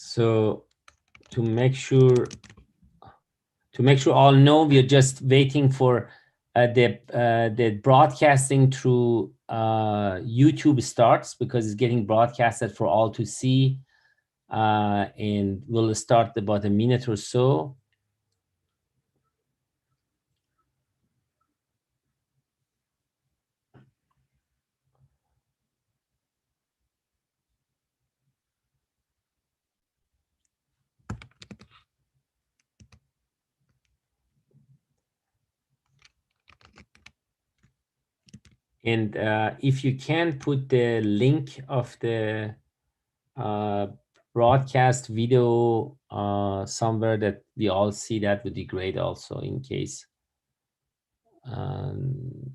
So to make sure all know, we are just waiting for the broadcasting through YouTube starts, because it's getting broadcasted for all to see, and we'll start about a minute or so. And if you can put the link of the broadcast video somewhere that we all see, that would be great also, in case.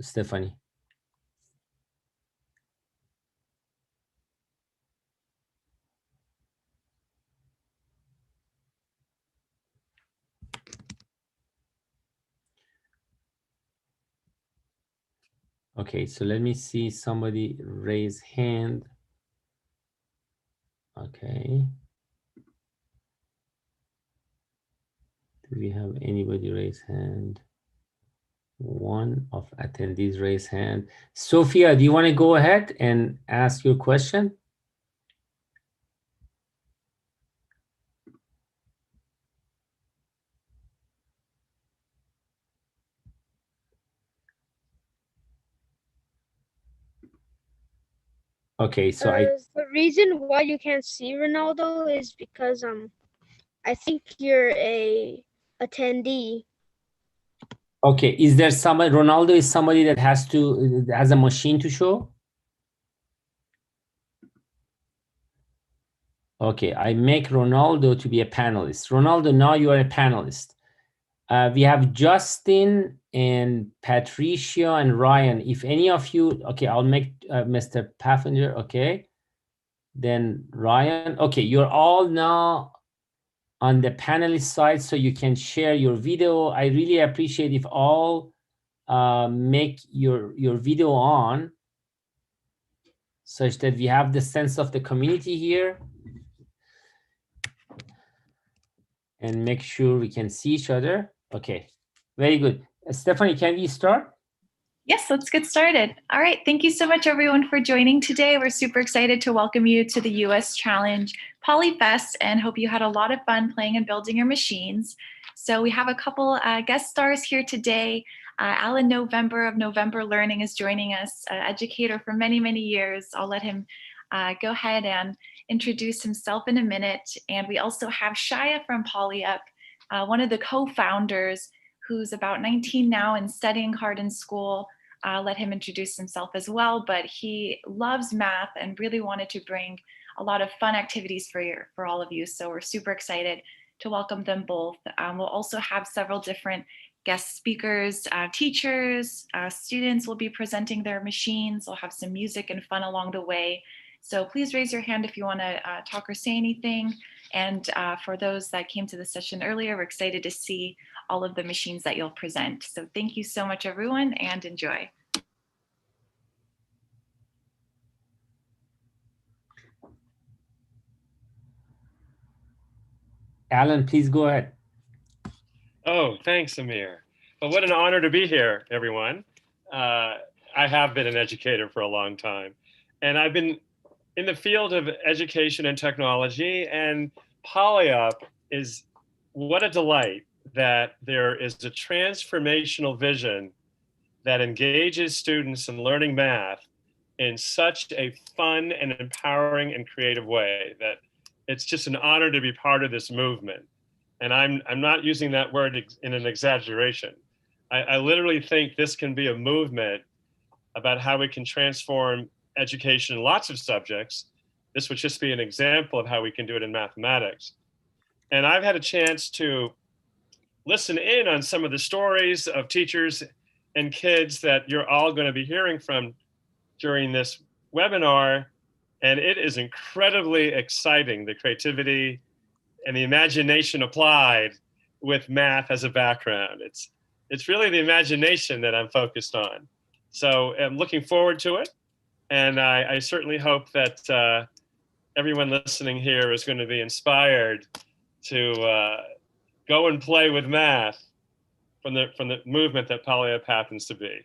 Stephanie. Okay, so let me see somebody raise hand. Okay. Do we have anybody raise hand? One of attendees raise hand. Sophia, do you want to go ahead and ask your question? Okay, so the reason why you can't see Ronaldo is because I think you're a attendee. Okay, is there somebody? Ronaldo is somebody that has a machine to show? Okay, I make Ronaldo to be a panelist. Ronaldo, now you are a panelist. We have Justin and Patricia and Ryan. If any of you, okay, I'll make Mr. Paffinger, okay. Then Ryan, okay, you're all now on the panelist side, so you can share your video. I really appreciate if all make your video on, such that we have the sense of the community here. And make sure we can see each other. Okay, very good. Stephanie, can we start? Yes, let's get started. All right, thank you so much everyone for joining today. We're super excited to welcome you to the US Challenge PolyFest and hope you had a lot of fun playing and building your machines. So we have a couple guest stars here today. Alan November of November Learning is joining us, educator for many, many years. I'll let him go ahead and introduce himself in a minute. And we also have Shaya from PolyUp, one of the co-founders, who's about 19 now and studying hard in school. Let him introduce himself as well, but he loves math and really wanted to bring a lot of fun activities for all of you. So we're super excited to welcome them both. We'll also have several different guest speakers, teachers, students will be presenting their machines. We'll have some music and fun along the way. So please raise your hand if you want to talk or say anything. And for those that came to the session earlier, we're excited to see all of the machines that you'll present. So thank you so much, everyone, and enjoy. Alan, please go ahead. Oh, thanks, Amir. Well, what an honor to be here, everyone. I have been an educator for a long time, and I've been in the field of education and technology, and PolyUp is what a delight that there is a transformational vision that engages students in learning math in such a fun and empowering and creative way that it's just an honor to be part of this movement. And I'm not using that word in an exaggeration. I literally think this can be a movement about how we can transform education in lots of subjects. This would just be an example of how we can do it in mathematics. And I've had a chance to listen in on some of the stories of teachers and kids that you're all going to be hearing from during this webinar. And it is incredibly exciting, the creativity and the imagination applied with math as a background. It's really the imagination that I'm focused on. So I'm looking forward to it. And I certainly hope that everyone listening here is going to be inspired to go and play with math from the movement that PolyUp happens to be.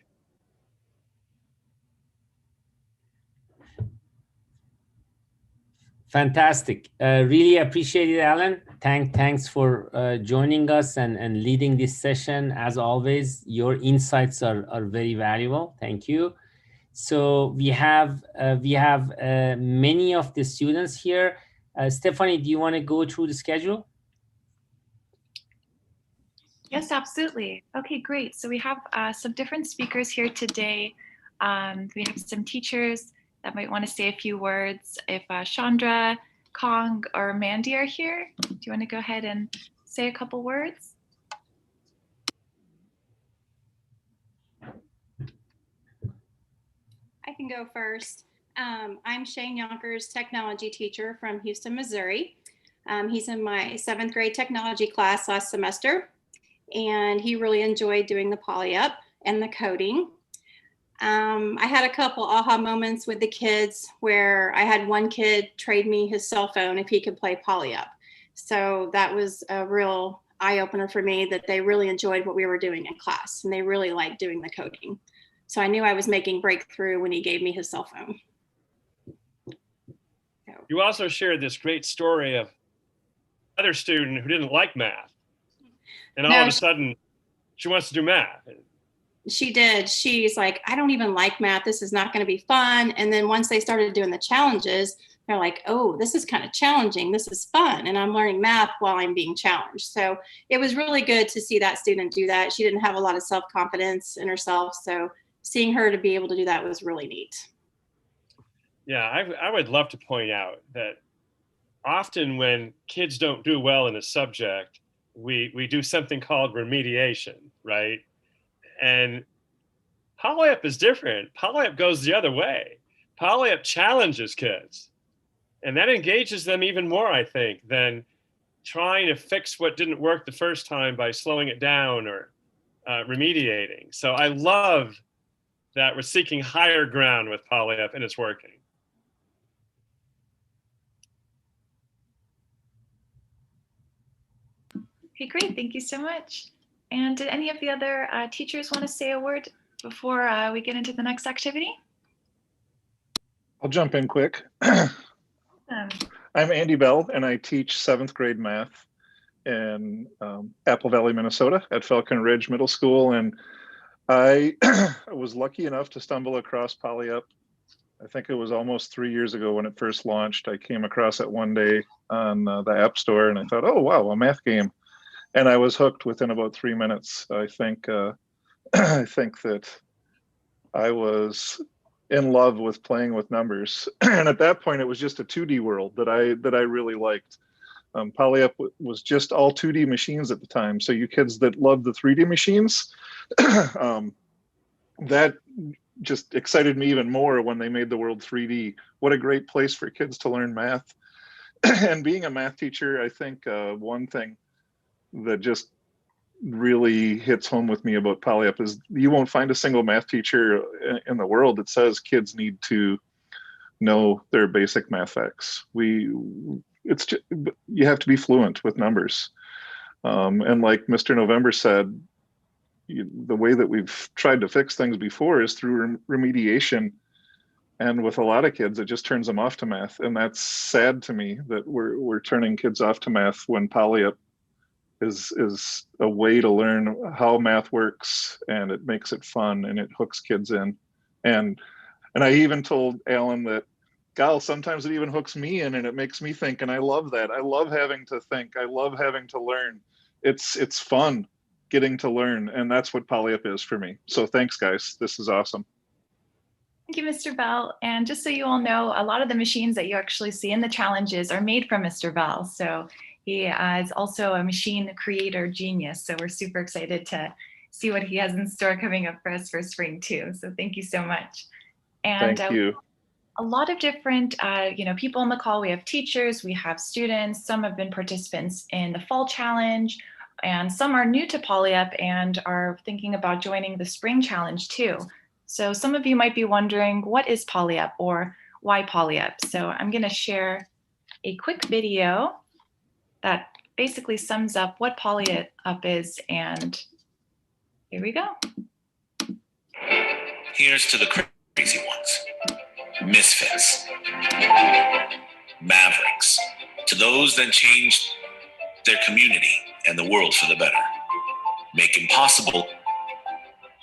Fantastic. Really appreciate it, Alan. Thanks for joining us and leading this session. As always, your insights are very valuable. Thank you. So we have many of the students here. Stephanie, do you want to go through the schedule? Yes, absolutely. Okay, great. So we have some different speakers here today. We have some teachers that might want to say a few words. If Chandra, Kong, or Mandy are here, do you want to go ahead and say a couple words? I can go first. I'm Shane Yonkers, technology teacher from Houston, Missouri. He's in my 7th grade technology class last semester, and he really enjoyed doing the PolyUp and the coding. I had a couple aha moments with the kids where I had one kid trade me his cell phone if he could play PolyUp. So that was a real eye-opener for me, that they really enjoyed what we were doing in class, and they really liked doing the coding. So I knew I was making breakthrough when he gave me his cell phone. You also shared this great story of another student who didn't like math. And all of a sudden, she wants to do math. She did. She's like, I don't even like math. This is not going to be fun. And then once they started doing the challenges, they're like, oh, this is kind of challenging. This is fun. And I'm learning math while I'm being challenged. So it was really good to see that student do that. She didn't have a lot of self-confidence in herself. So seeing her to be able to do that was really neat. Yeah, I would love to point out that often when kids don't do well in a subject, we do something called remediation, right? And PolyUp is different. PolyUp goes the other way. PolyUp challenges kids, and that engages them even more, I think, than trying to fix what didn't work the first time by slowing it down or remediating. So I love that we're seeking higher ground with PolyUp, and it's working. Okay, great. Thank you so much. And did any of the other teachers want to say a word before we get into the next activity? I'll jump in quick. I'm Andy Bell, and I teach 7th grade math in Apple Valley, Minnesota at Falcon Ridge Middle School. And I was lucky enough to stumble across PolyUp. I think it was almost 3 years ago when it first launched. I came across it one day on the App Store, and I thought, oh, wow, a math game. And I was hooked within about 3 minutes. I think I think that I was in love with playing with numbers. And at that point, it was just a 2D world that I really liked. PolyUp was just all 2D machines at the time. So you kids that love the 3D machines, that just excited me even more when they made the world 3D. What a great place for kids to learn math. And being a math teacher, I think one thing that just really hits home with me about PolyUp is you won't find a single math teacher in the world that says kids need to know their basic math facts. It's just, you have to be fluent with numbers. And like Mr. November said, the way that we've tried to fix things before is through remediation. And with a lot of kids, it just turns them off to math. And that's sad to me that we're turning kids off to math when PolyUp is a way to learn how math works, and it makes it fun and it hooks kids in. And I even told Alan that, Gal, sometimes it even hooks me in and it makes me think, and I love that. I love having to think. I love having to learn. It's fun getting to learn, and that's what PolyUp is for me. So thanks, guys. This is awesome. Thank you, Mr. Bell. And just so you all know, a lot of the machines that you actually see in the challenges are made from Mr. Bell. So he is also a machine creator genius. So we're super excited to see what he has in store coming up for us for spring too. So thank you so much. And thank you. A lot of different people on the call. We have teachers, we have students, some have been participants in the fall challenge, and some are new to PolyUp and are thinking about joining the spring challenge too. So some of you might be wondering, what is PolyUp or why PolyUp? So I'm going to share a quick video that basically sums up what PolyUp is, and here we go. Here's to the crazy ones, misfits, mavericks, to those that changed their community and the world for the better, make impossible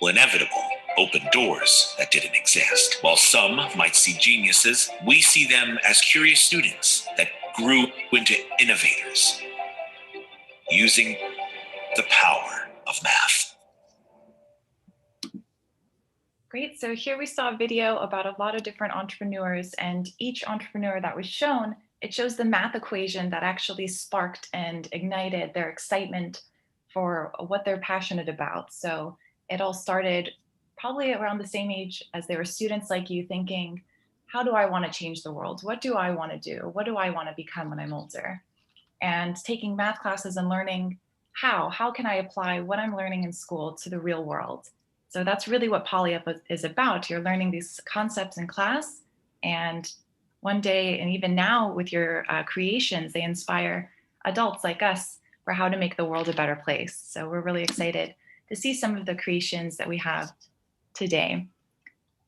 inevitable, open doors that didn't exist. While some might see geniuses, we see them as curious students that grew into innovators, using the power of math. Great, so here we saw a video about a lot of different entrepreneurs, and each entrepreneur that was shown, it shows the math equation that actually sparked and ignited their excitement for what they're passionate about. So it all started probably around the same age as they were students like you, thinking, how do I want to change the world? What do I want to do? What do I want to become when I'm older? And taking math classes and learning how can I apply what I'm learning in school to the real world? So that's really what PolyUp is about. You're learning these concepts in class, and one day, and even now with your creations, they inspire adults like us for how to make the world a better place. So we're really excited to see some of the creations that we have today.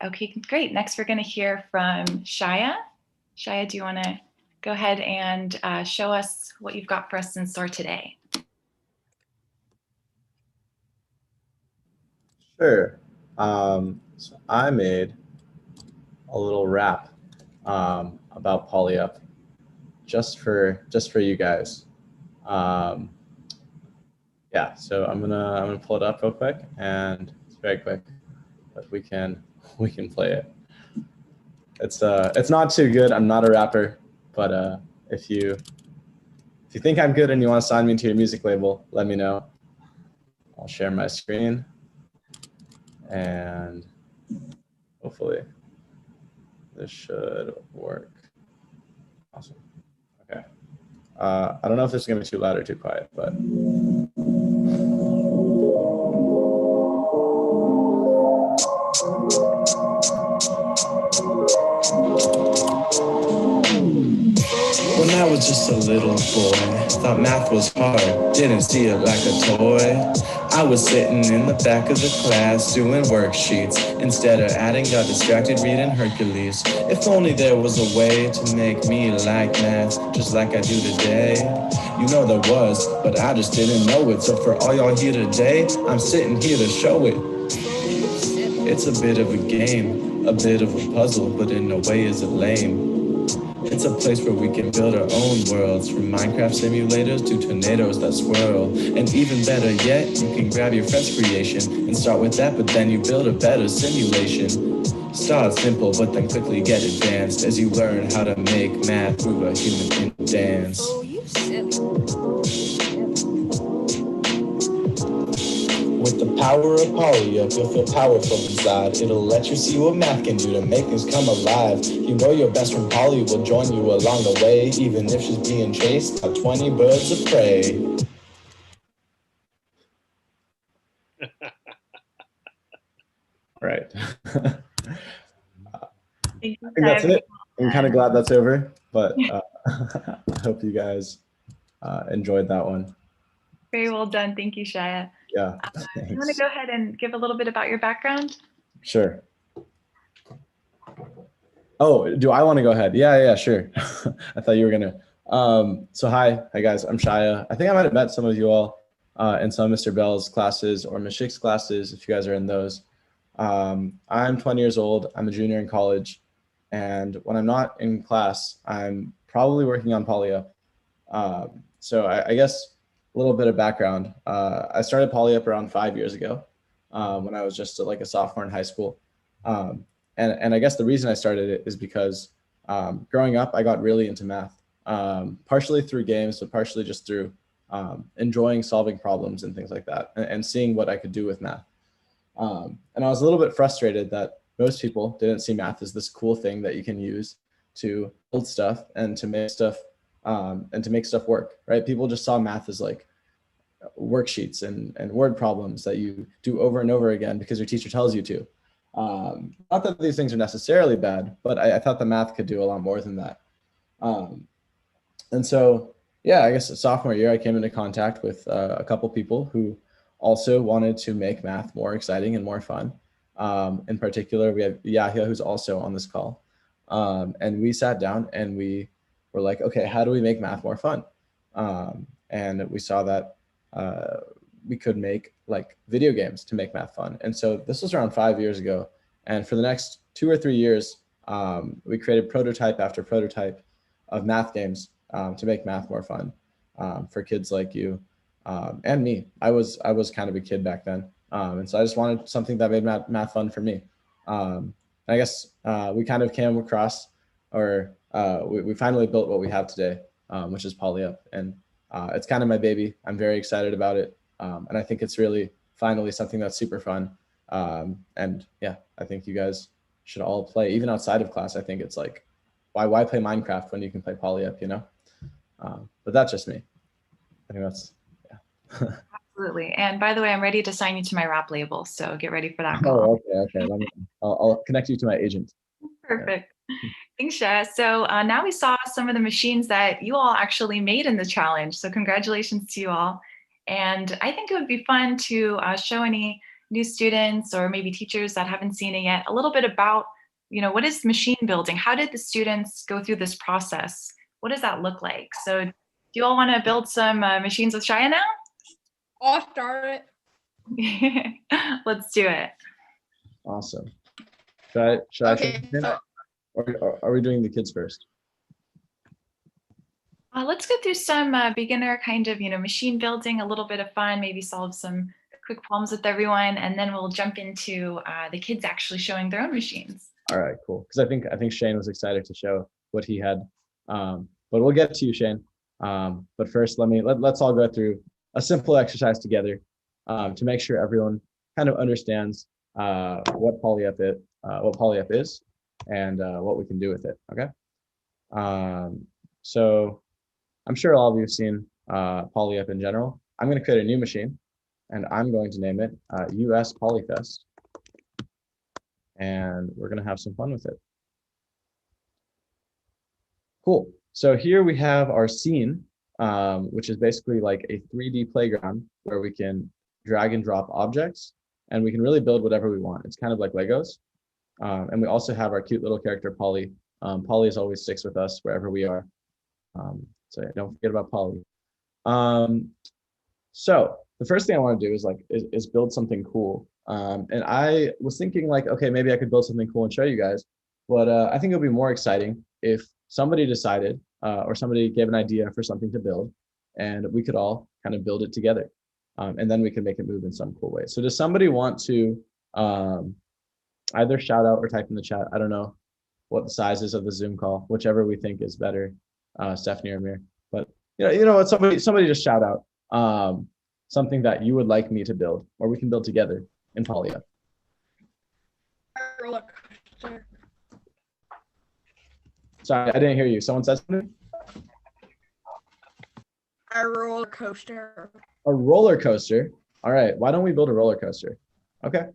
Okay, great. Next, we're going to hear from Shaya. Shaya, do you want to go ahead and show us what you've got for us in store today? Sure. So I made a little rap about PolyUp just for you guys. Yeah, so I'm gonna pull it up real quick, and it's very quick, but we can play it. It's not too good. I'm not a rapper, but if you think I'm good and you want to sign me to your music label, let me know. I'll share my screen, and hopefully this should work. Awesome. Okay. I don't know if this is gonna be too loud or too quiet, but. When I was just a little boy, thought math was hard, didn't see it like a toy. I was sitting in the back of the class doing worksheets. Instead of adding, got distracted reading Hercules. If only there was a way to make me like math, just like I do today. You know there was, but I just didn't know it. So for all y'all here today, I'm sitting here to show it. It's a bit of a game, a bit of a puzzle, but in no way is it lame. It's a place where we can build our own worlds, from Minecraft simulators to tornadoes that swirl. And even better yet, you can grab your friend's creation and start with that, but then you build a better simulation. Start simple, but then quickly get advanced as you learn how to make math through a human dance. Oh, you silly. With the power of PolyUp, you'll feel powerful inside. It'll let you see what math can do to make things come alive. You know your best friend Polly will join you along the way, even if she's being chased by 20 birds of prey. Right. Thank you, I think that's it. I'm kind of glad that's over, but I hope you guys enjoyed that one. Very well done. Thank you, Shaya. Yeah. You want to go ahead and give a little bit about your background? Sure. Oh, do I want to go ahead? Yeah, sure. I thought you were gonna. So hi guys, I'm Shaya. I think I might have met some of you all in some of Mr. Bell's classes or Ms. Schick's classes, if you guys are in those. I'm 20 years old. I'm a junior in college. And when I'm not in class, I'm probably working on PolyUp. So I guess a little bit of background. I started PolyUp around 5 years ago when I was just like a sophomore in high school. And I guess the reason I started it is because growing up, I got really into math, partially through games, but partially just through enjoying solving problems and things like that, and seeing what I could do with math. And I was a little bit frustrated that most people didn't see math as this cool thing that you can use to build stuff and to make stuff work, right? People just saw math as like worksheets and word problems that you do over and over again because your teacher tells you to. Not that these things are necessarily bad, but I thought the math could do a lot more than that. And so, yeah, I guess sophomore year, I came into contact with a couple people who also wanted to make math more exciting and more fun. In particular, we have Yahya, who's also on this call. And we sat down and we were like, okay, how do we make math more fun? And we saw that we could make like video games to make math fun. And so this was around 5 years ago. And for the next 2 or 3 years, we created prototype after prototype of math games to make math more fun for kids like you and me. I was kind of a kid back then, and so I just wanted something that made math fun for me. I guess we kind of came across, or we finally built what we have today, which is PolyUp, and it's kind of my baby. I'm very excited about it, and I think it's really finally something that's super fun. And yeah, I think you guys should all play, even outside of class. I think it's like, why play Minecraft when you can play PolyUp, you know? But that's just me. I think that's, yeah. Absolutely. And by the way, I'm ready to sign you to my rap label, so get ready for that Oh, call. okay. I'll connect you to my agent. Perfect. Thanks, Shah. So now we saw some of the machines that you all actually made in the challenge. So congratulations to you all. And I think it would be fun to show any new students or maybe teachers that haven't seen it yet a little bit about, what is machine building? How did the students go through this process? What does that look like? So do you all want to build some machines with Shia now? I'll start it. Let's do it. Awesome. Should I Okay, so or are we doing the kids first? Let's go through some beginner kind of, machine building, a little bit of fun, maybe solve some quick problems with everyone, and then we'll jump into the kids actually showing their own machines. All right, cool. Because I think Shane was excited to show what he had. But we'll get to you, Shane. But first, let's all go through a simple exercise together to make sure everyone kind of understands what PolyUp is, and what we can do with it. Okay. So I'm sure all of you have seen PolyUp in general. I'm going to create a new machine, and I'm going to name it US PolyFest. And we're going to have some fun with it. Cool. So here we have our scene, which is basically like a 3D playground where we can drag and drop objects, and we can really build whatever we want. It's kind of like Legos. And we also have our cute little character, Polly. Polly always sticks with us wherever we are. So don't forget about Polly. So the first thing I want to do is build something cool. And I was thinking like, okay, maybe I could build something cool and show you guys. But I think it would be more exciting if somebody decided or somebody gave an idea for something to build, and we could all kind of build it together. And then we can make it move in some cool way. So does somebody want to either shout out or type in the chat? I don't know what the size is of the Zoom call, whichever we think is better, Stephanie or Amir. But you know what? Somebody just shout out something that you would like me to build, or we can build together in PolyUp. roller coaster. Sorry, I didn't hear you. Someone said something? A roller coaster. A roller coaster. All right. Why don't we build a roller coaster? Okay.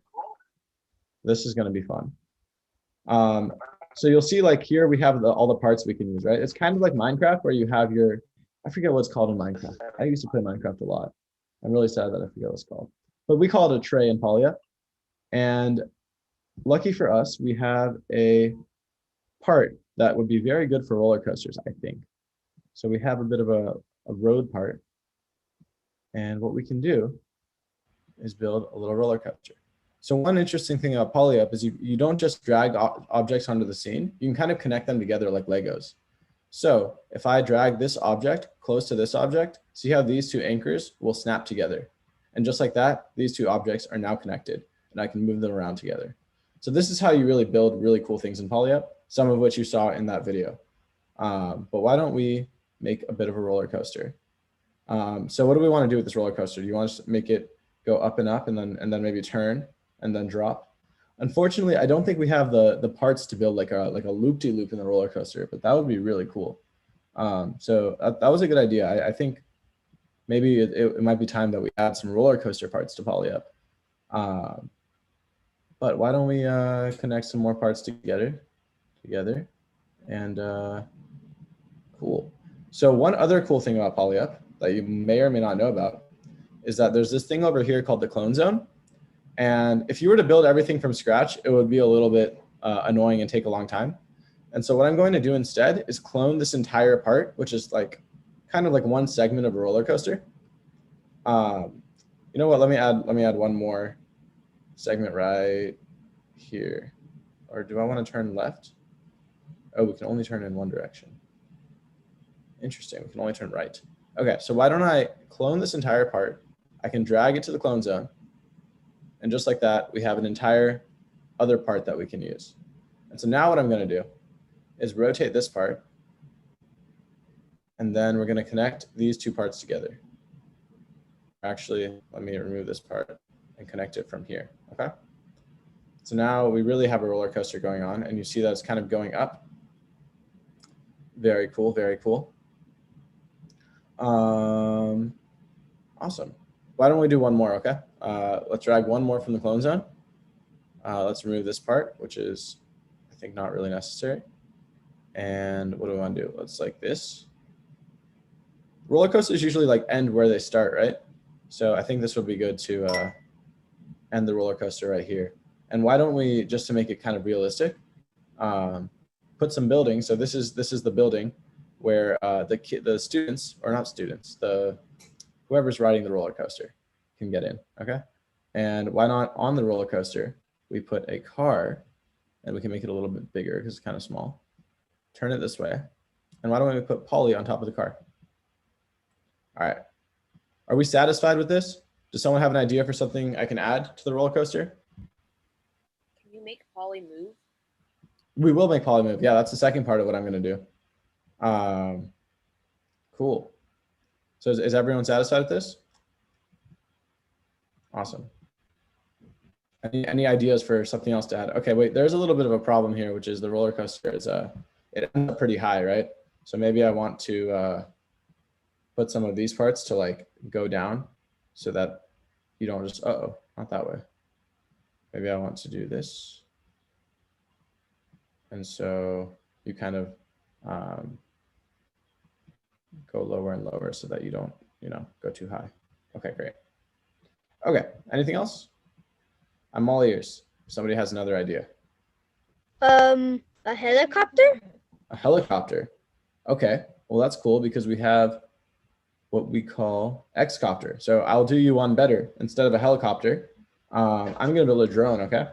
This is going to be fun. So you'll see like here we have all the parts we can use, right? It's kind of like Minecraft where you have your, I forget what it's called in Minecraft. I used to play Minecraft a lot. I'm really sad that I forget what it's called. But we call it a tray in PolyUp. And lucky for us, we have a part that would be very good for roller coasters, I think. So we have a bit of a road part. And what we can do is build a little roller coaster. So one interesting thing about PolyUp is you don't just drag objects onto the scene, you can kind of connect them together like Legos. So if I drag this object close to this object, see how these two anchors will snap together. And just like that, these two objects are now connected and I can move them around together. So this is how you really build really cool things in PolyUp, some of which you saw in that video. But why don't we make a bit of a roller coaster? So what do we want to do with this roller coaster? Do you want to make it go up and up and then maybe turn and then drop? Unfortunately, I don't think we have the parts to build like a loop-de-loop in the roller coaster, but that would be really cool. So that was a good idea. I think maybe it might be time that we add some roller coaster parts to PolyUp. But why don't we connect some more parts together and cool. So one other cool thing about PolyUp that you may or may not know about is that there's this thing over here called the clone zone. And if you were to build everything from scratch, it would be a little bit annoying and take a long time. And so what I'm going to do instead is clone this entire part, which is like kind of like one segment of a roller coaster. You know what? Let me add one more segment right here. Or do I want to turn left? Oh, we can only turn in one direction. Interesting. We can only turn right. Okay, so why don't I clone this entire part? I can drag it to the clone zone. And just like that, we have an entire other part that we can use. And so now what I'm going to do is rotate this part. And then we're going to connect these two parts together. Actually, let me remove this part and connect it from here. Okay. So now we really have a roller coaster going on, and you see that it's kind of going up. Very cool. Very cool. Awesome. Why don't we do one more? Okay. Let's drag one more from the clone zone. Let's remove this part, which is, I think, not really necessary. And what do we want to do? Let's like this. Roller coasters usually like end where they start, right? So I think this would be good to end the roller coaster right here. And why don't we, just to make it kind of realistic, put some buildings. So this is the building where the students, or not students, whoever's riding the roller coaster can get in. Okay. And why not on the roller coaster we put a car, and we can make it a little bit bigger because it's kind of small. Turn it this way. And why don't we put Poly on top of the car? All right. Are we satisfied with this? Does someone have an idea for something I can add to the roller coaster? Can you make Poly move? We will make Poly move. Yeah, that's the second part of what I'm going to do. Cool. So is everyone satisfied with this? Awesome. Any ideas for something else to add? Okay, wait, there's a little bit of a problem here, which is the roller coaster is it ends up pretty high, right? So maybe I want to put some of these parts to like go down so that you don't just, uh-oh, not that way. Maybe I want to do this. And so you kind of go lower and lower so that you don't, go too high. Okay, great. Okay, anything else? I'm all ears. If somebody has another idea. A helicopter? A helicopter. Okay, well, that's cool because we have what we call X-copter. So I'll do you one better. Instead of a helicopter, I'm going to build a drone, okay?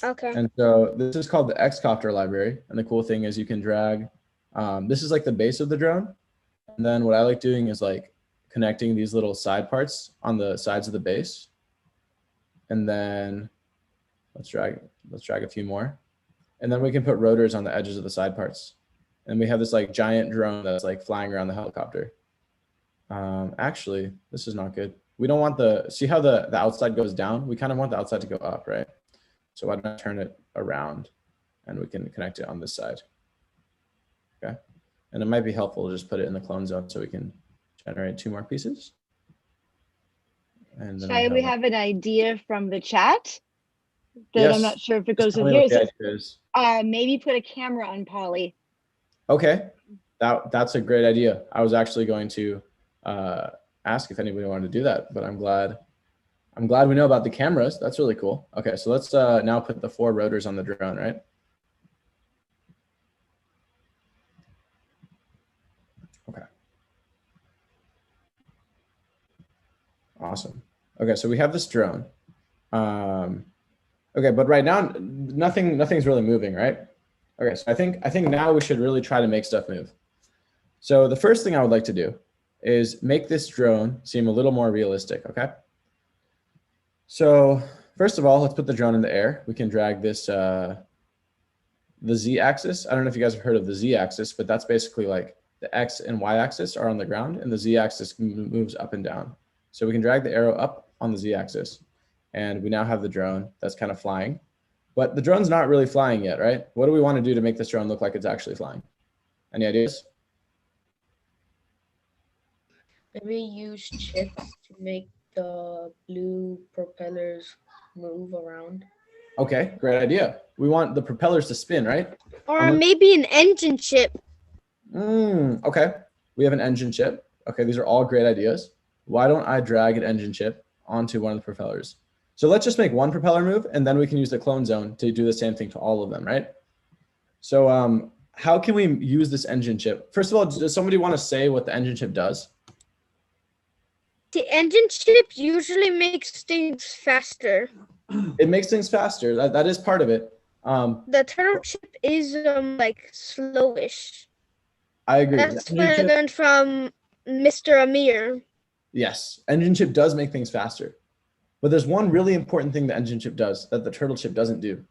Okay. And so this is called the X-copter library. And the cool thing is you can drag, this is like the base of the drone. And then what I like doing is like connecting these little side parts on the sides of the base. And then let's drag a few more. And then we can put rotors on the edges of the side parts. And we have this like giant drone that's like flying around the helicopter. Actually, this is not good. We don't want see how the outside goes down? We kind of want the outside to go up, right? So why don't I turn it around and we can connect it on this side. Okay. And it might be helpful to just put it in the clone zone so we can generate 2 more pieces. And then we have an idea from the chat that yes. I'm not sure if it goes with yours. Maybe put a camera on Poly. Okay, that's a great idea. I was actually going to ask if anybody wanted to do that, but I'm glad we know about the cameras. That's really cool. Okay, so let's now put the 4 rotors on the drone, right? Okay. Awesome. Okay, so we have this drone. Okay, but right now nothing's really moving, right? Okay, so I think now we should really try to make stuff move. So the first thing I would like to do is make this drone seem a little more realistic, okay? So first of all, let's put the drone in the air. We can drag this, the Z-axis. I don't know if you guys have heard of the Z-axis, but that's basically like the X and Y axis are on the ground and the Z-axis moves up and down. So we can drag the arrow up on the Z-axis and we now have the drone that's kind of flying. But the drone's not really flying yet, right? What do we want to do to make this drone look like it's actually flying? Any ideas? Maybe use chips to make the blue propellers move around. Okay, great idea. We want the propellers to spin, right? Or maybe an engine chip. Okay. We have an engine chip. Okay, these are all great ideas. Why don't I drag an engine chip onto one of the propellers? So let's just make one propeller move, and then we can use the clone zone to do the same thing to all of them, right? So how can we use this engine chip? First of all, does somebody want to say what the engine chip does? The engine chip usually makes things faster. It makes things faster. That is part of it. The turtle chip is like slowish. I agree. That's what I learned from Mr. Amir. Yes, engine chip does make things faster. But there's one really important thing the engine chip does that the turtle chip doesn't do.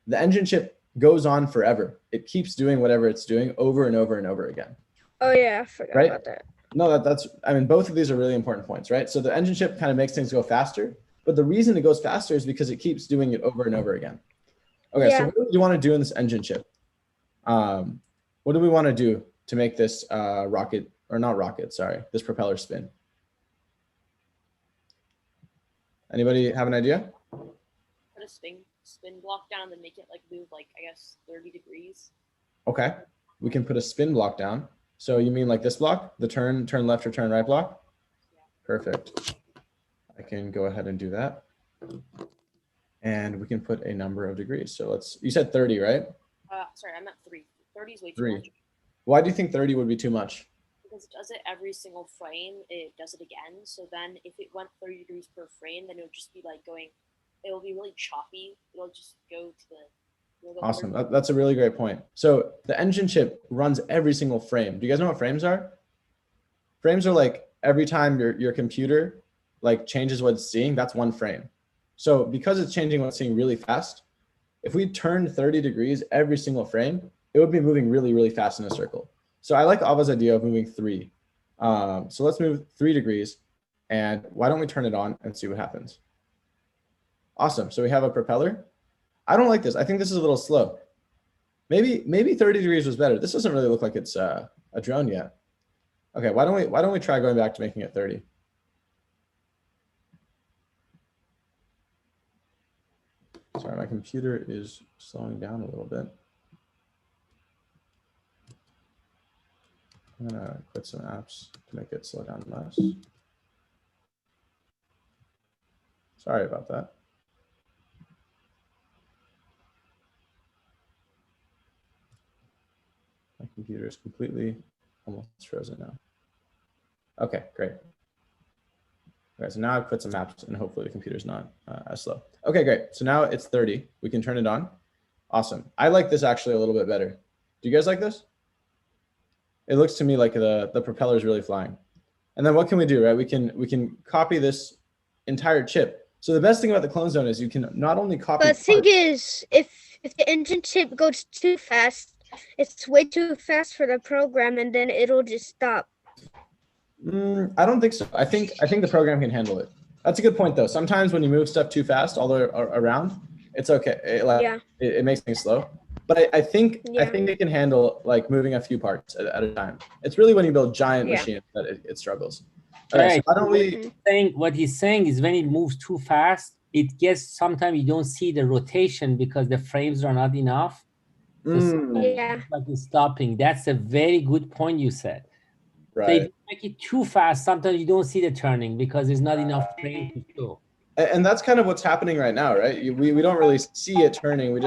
The engine chip goes on forever. It keeps doing whatever it's doing over and over and over again. Oh yeah, I forgot about that. No, that's, I mean, both of these are really important points, right? So the engine chip kind of makes things go faster, but the reason it goes faster is because it keeps doing it over and over again. Okay, so what do you want to do in this engine chip? What do we want to do to make this rocket, or not rocket, sorry, this propeller spin? Anybody have an idea? Put a spin block down and make it like move like, I guess, 30 degrees. Okay, we can put a spin block down. So you mean like this block, the turn left or turn right block? Yeah. Perfect. I can go ahead and do that. And we can put a number of degrees. So let's, you said 30, right? Sorry, I meant 3. 30 is way too much. Why do you think 30 would be too much? Because it does it every single frame, it does it again. So then if it went 30 degrees per frame, then it would just be like going, it will be really choppy. It'll just go to the... Awesome. That's a really great point. So the engine chip runs every single frame. Do you guys know what frames are? Frames are like every time your computer like changes what it's seeing, that's one frame. So because it's changing what it's seeing really fast, if we turned 30 degrees every single frame, it would be moving really, really fast in a circle. So I like Ava's idea of moving 3. So let's move 3 degrees, and why don't we turn it on and see what happens? Awesome. So we have a propeller. I don't like this. I think this is a little slow. Maybe 30 degrees was better. This doesn't really look like it's a drone yet. Okay, why don't we try going back to making it 30? Sorry, my computer is slowing down a little bit. I'm gonna quit some apps to make it slow down less. Sorry about that. My computer is completely almost frozen now. Okay, great. Okay, so now I've quit some apps and hopefully the computer's not as slow. Okay, great. So now it's 30. We can turn it on. Awesome. I like this actually a little bit better. Do you guys like this? It looks to me like the propeller is really flying. And then what can we do, right? We can copy this entire chip. So the best thing about the clone zone is you can not only copy. But the thing is, if the engine chip goes too fast, it's way too fast for the program, and then it'll just stop. I don't think so. I think the program can handle it. That's a good point, though. Sometimes when you move stuff too fast all the way around, it's okay. It makes things slow. But I think it can handle like moving a few parts at a time. It's really when you build giant machines that it struggles. Okay, so why don't we? What he's saying is when it moves too fast, it gets sometimes you don't see the rotation because the frames are not enough. Like it's stopping. That's a very good point you said. Right. They make it too fast. Sometimes you don't see the turning because there's not enough frame to show. And that's kind of what's happening right now, right? We don't really see it turning. We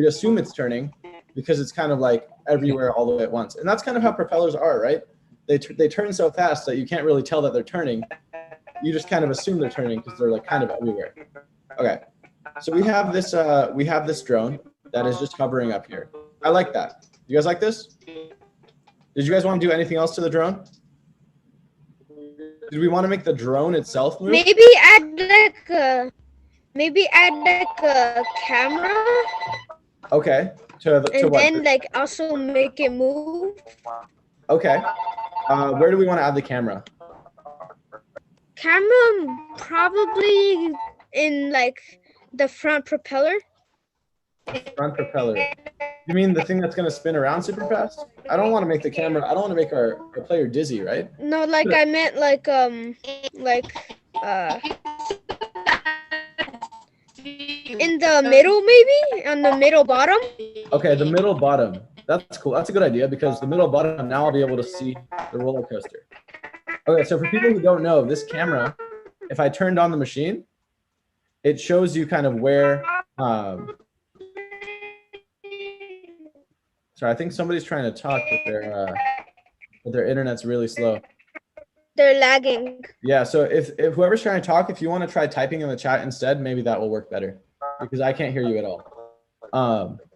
assume it's turning because it's kind of like everywhere all the way at once. And that's kind of how propellers are, right? They turn so fast that you can't really tell that they're turning. You just kind of assume they're turning because they're like kind of everywhere. Okay, so we have this drone that is just hovering up here. I like that. You guys like this? Did you guys want to do anything else to the drone? Did we want to make the drone itself move? Maybe add like a camera. Okay. And then like also make it move. Okay. Where do we want to add the camera? Camera probably in like the front propeller. Front propeller. You mean the thing that's going to spin around super fast? I don't want to make the camera. I don't want to make our player dizzy, right? No, like I meant like in the middle, maybe on the middle bottom. Okay, the middle bottom. That's cool. That's a good idea because the middle button, now I'll be able to see the roller coaster. Okay, so for people who don't know, this camera, if I turned on the machine, it shows you kind of where, sorry, I think somebody's trying to talk, but their internet's really slow. They're lagging. Yeah, so if whoever's trying to talk, if you want to try typing in the chat instead, maybe that will work better because I can't hear you at all.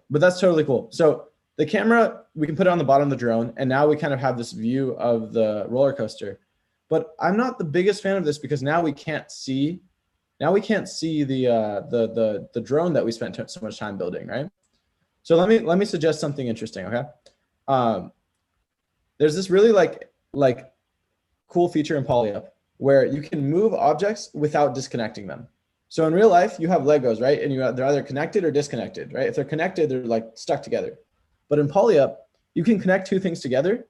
But that's totally cool. So the camera, we can put it on the bottom of the drone, and now we kind of have this view of the roller coaster. But I'm not the biggest fan of this because now we can't see. Now we can't see the drone that we spent so much time building, right? So let me suggest something interesting, okay? There's this really like cool feature in PolyUp where you can move objects without disconnecting them. So in real life, you have Legos, right? And they're either connected or disconnected, right? If they're connected, they're like stuck together. But in PolyUp, you can connect two things together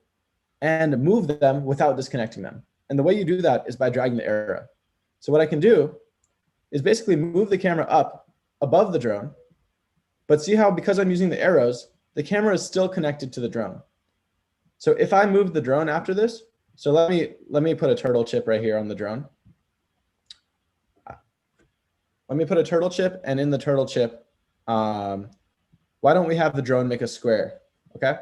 and move them without disconnecting them. And the way you do that is by dragging the arrow. So what I can do is basically move the camera up above the drone, but see how because I'm using the arrows, the camera is still connected to the drone. So if I move the drone after this, so let me put a turtle chip right here on the drone. Let me put a turtle chip, and in the turtle chip, why don't we have the drone make a square, okay?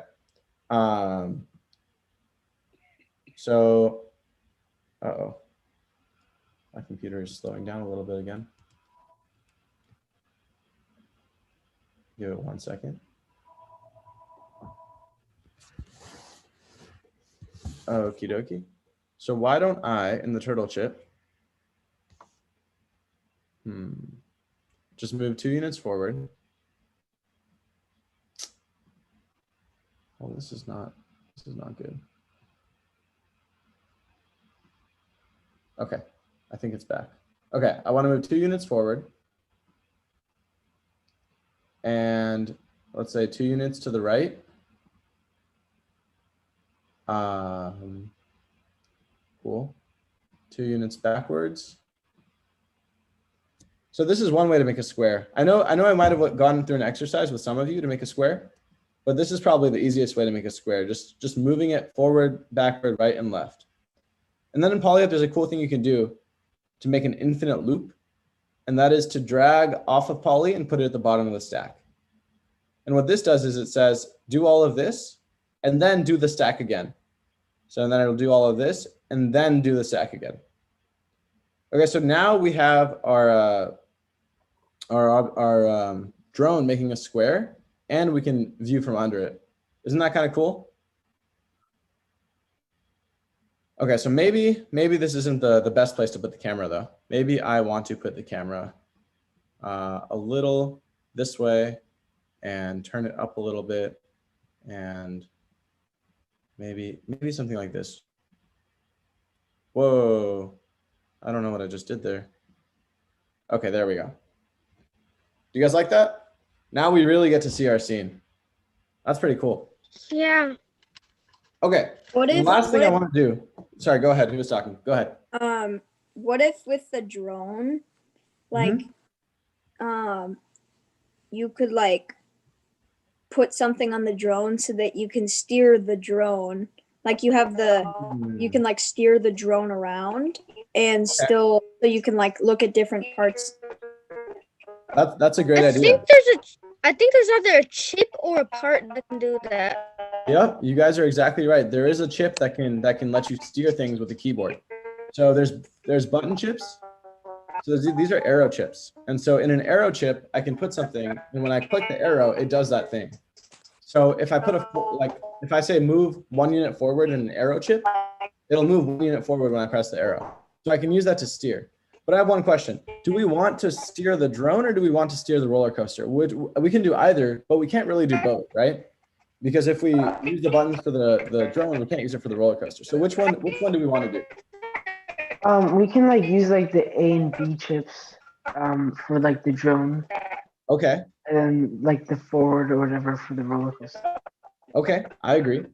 So, uh-oh, my computer is slowing down a little bit again. Give it 1 second. Okie dokie. So why don't I, in the turtle chip, just move 2 units forward. Oh, this is not good. Okay, I think it's back. Okay, I want to move 2 units forward. And let's say 2 units to the right. Cool. 2 units backwards. So this is one way to make a square. I know I might have gone through an exercise with some of you to make a square, but this is probably the easiest way to make a square. Just moving it forward, backward, right, and left. And then in PolyUp, there's a cool thing you can do to make an infinite loop, and that is to drag off of Poly and put it at the bottom of the stack. And what this does is it says, do all of this, and then do the stack again. So then it'll do all of this, and then do the stack again. Okay, so now we have our drone making a square, and we can view from under it. Isn't that kind of cool? Okay, so maybe this isn't the best place to put the camera though. Maybe I want to put the camera a little this way and turn it up a little bit, and maybe something like this. Whoa, I don't know what I just did there. Okay, there we go. Do you guys like that? Now we really get to see our scene. That's pretty cool. Yeah. Okay. The last thing I want to do. Sorry, go ahead. Who was talking? Go ahead. What if with the drone, like, you could like put something on the drone so that you can steer the drone. Like you have you can like steer the drone around and still, so you can like look at different parts. That's a great idea. I think there's either a chip or a part that can do that. Yep, you guys are exactly right. There is a chip that can let you steer things with the keyboard. So there's button chips. So these are arrow chips. And so in an arrow chip, I can put something, and when I click the arrow, it does that thing. So if I put if I say move 1 unit forward in an arrow chip, it'll move 1 unit forward when I press the arrow. So I can use that to steer. But I have one question. Do we want to steer the drone, or do we want to steer the roller coaster? We can do either, but we can't really do both, right? Because if we use the buttons for the drone, we can't use it for the roller coaster. So which one do we want to do? We can like use like the A and B chips for like the drone. Okay. And then like the forward or whatever for the roller coaster. Okay, I agree.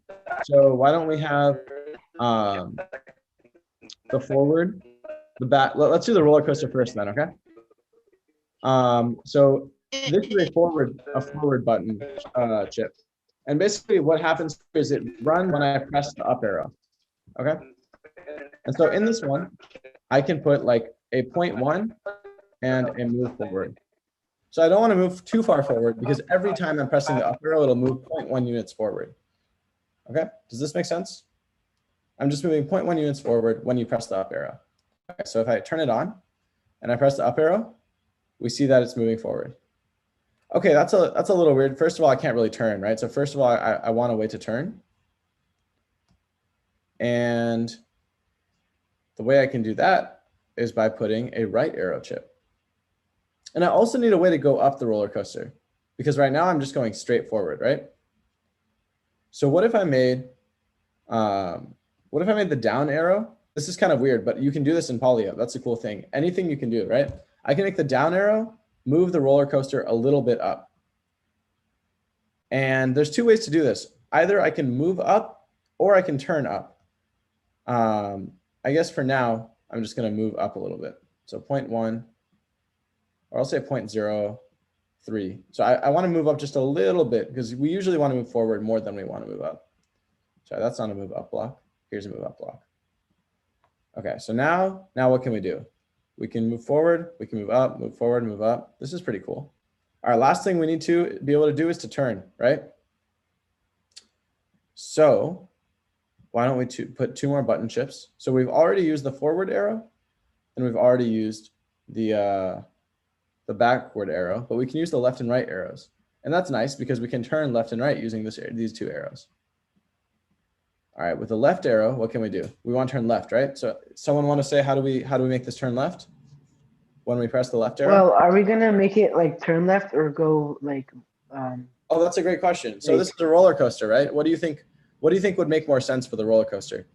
So why don't we have the forward, the back? Let's do the roller coaster first then, okay? So this is a forward button chip. And basically what happens is it runs when I press the up arrow, okay? And so in this one, I can put like a 0.1 and a move forward. So I don't want to move too far forward because every time I'm pressing the up arrow, it'll move 0.1 units forward. Okay, does this make sense? I'm just moving 0.1 units forward when you press the up arrow. Okay, so if I turn it on and I press the up arrow, we see that it's moving forward. Okay, that's a little weird. First of all, I can't really turn, right? So first of all, I want a way to turn. And the way I can do that is by putting a right arrow chip. And I also need a way to go up the roller coaster because right now I'm just going straight forward, right? So what if I made the down arrow? This is kind of weird, but you can do this in PolyHub. That's a cool thing. Anything you can do, right? I can make the down arrow move the roller coaster a little bit up. And there's two ways to do this. Either I can move up or I can turn up. I guess for now, I'm just going to move up a little bit. So 0.1, or I'll say 0.03. So I want to move up just a little bit because we usually want to move forward more than we want to move up. Sorry, that's not a move up block. Here's a move up block. Okay, so now what can we do? We can move forward, we can move up, move forward, move up. This is pretty cool. All right, last thing we need to be able to do is to turn, right? So why don't we put two more button chips? So we've already used the forward arrow and we've already used the backward arrow, but we can use the left and right arrows. And that's nice because we can turn left and right using these two arrows. All right, with the left arrow, what can we do? We want to turn left, right? So someone want to say how do we make this turn left when we press the left arrow? Well, are we gonna make it like turn left or go like Oh, that's a great question. So this is a roller coaster, right? What do you think would make more sense for the roller coaster?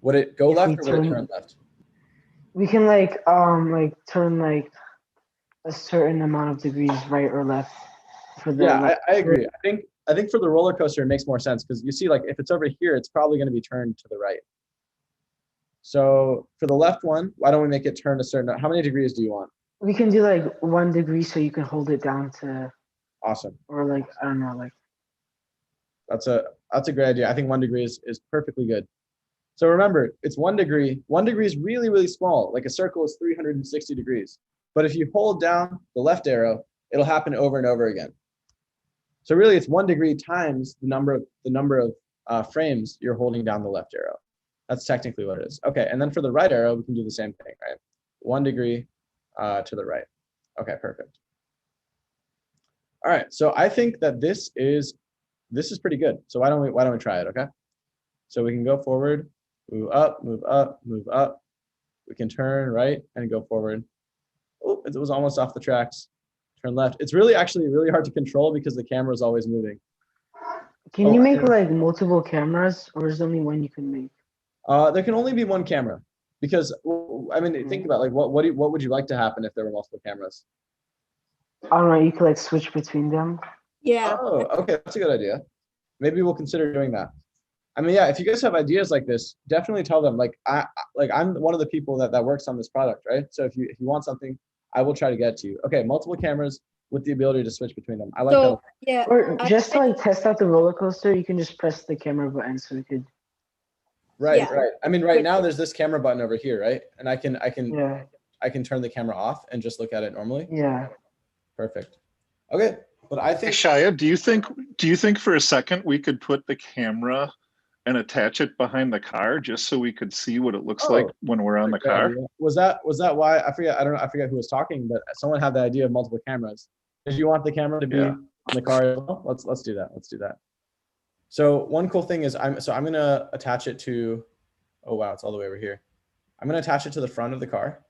Would it go left or would it turn left? We can like turn like a certain amount of degrees right or left for the I agree. I think for the roller coaster it makes more sense because you see, like, if it's over here, it's probably going to be turned to the right. So for the left one, why don't we make it turn a certain? How many degrees do you want? We can do like 1 degree so you can hold it down to. Awesome. Or like I don't know, like. That's a great idea. I think 1 degree is perfectly good. So remember, it's 1 degree. 1 degree is really, really small. Like a circle is 360 degrees. But if you hold down the left arrow, it'll happen over and over again. So really, it's 1 degree times the number of frames you're holding down the left arrow. That's technically what it is. Okay, and then for the right arrow, we can do the same thing, right? 1 degree to the right. Okay, perfect. All right, so I think that this is pretty good. So why don't we try it? Okay. So we can go forward, move up, move up, move up. We can turn right and go forward. Oh, it was almost off the tracks. Turn left. It's actually really hard to control because the camera is always moving. Can you make like multiple cameras, or is there only one you can make? There can only be one camera because I mean, think about like what would you like to happen if there were multiple cameras? I don't know. You could like switch between them. Yeah. Oh, okay, that's a good idea. Maybe we'll consider doing that. I mean, yeah, if you guys have ideas like this, definitely tell them. Like I'm one of the people that works on this product, right? So if you want something, I will try to get it to you. Okay, multiple cameras with the ability to switch between them. I like that. Yeah. Or just to like test out the roller coaster, you can just press the camera button so we could. Right, yeah. Right. I mean, right now there's this camera button over here, right? And I can turn the camera off and just look at it normally. Yeah. Perfect. Okay, but I think. Hey, Shia, do you think for a second we could put the camera and attach it behind the car just so we could see what it looks like when we're on the car? Idea. Was that why? I forget who was talking, but someone had the idea of multiple cameras. If you want the camera to be on the car as well, let's do that. Let's do that. So one cool thing is I'm gonna attach it to, oh wow, it's all the way over here. I'm gonna attach it to the front of the car.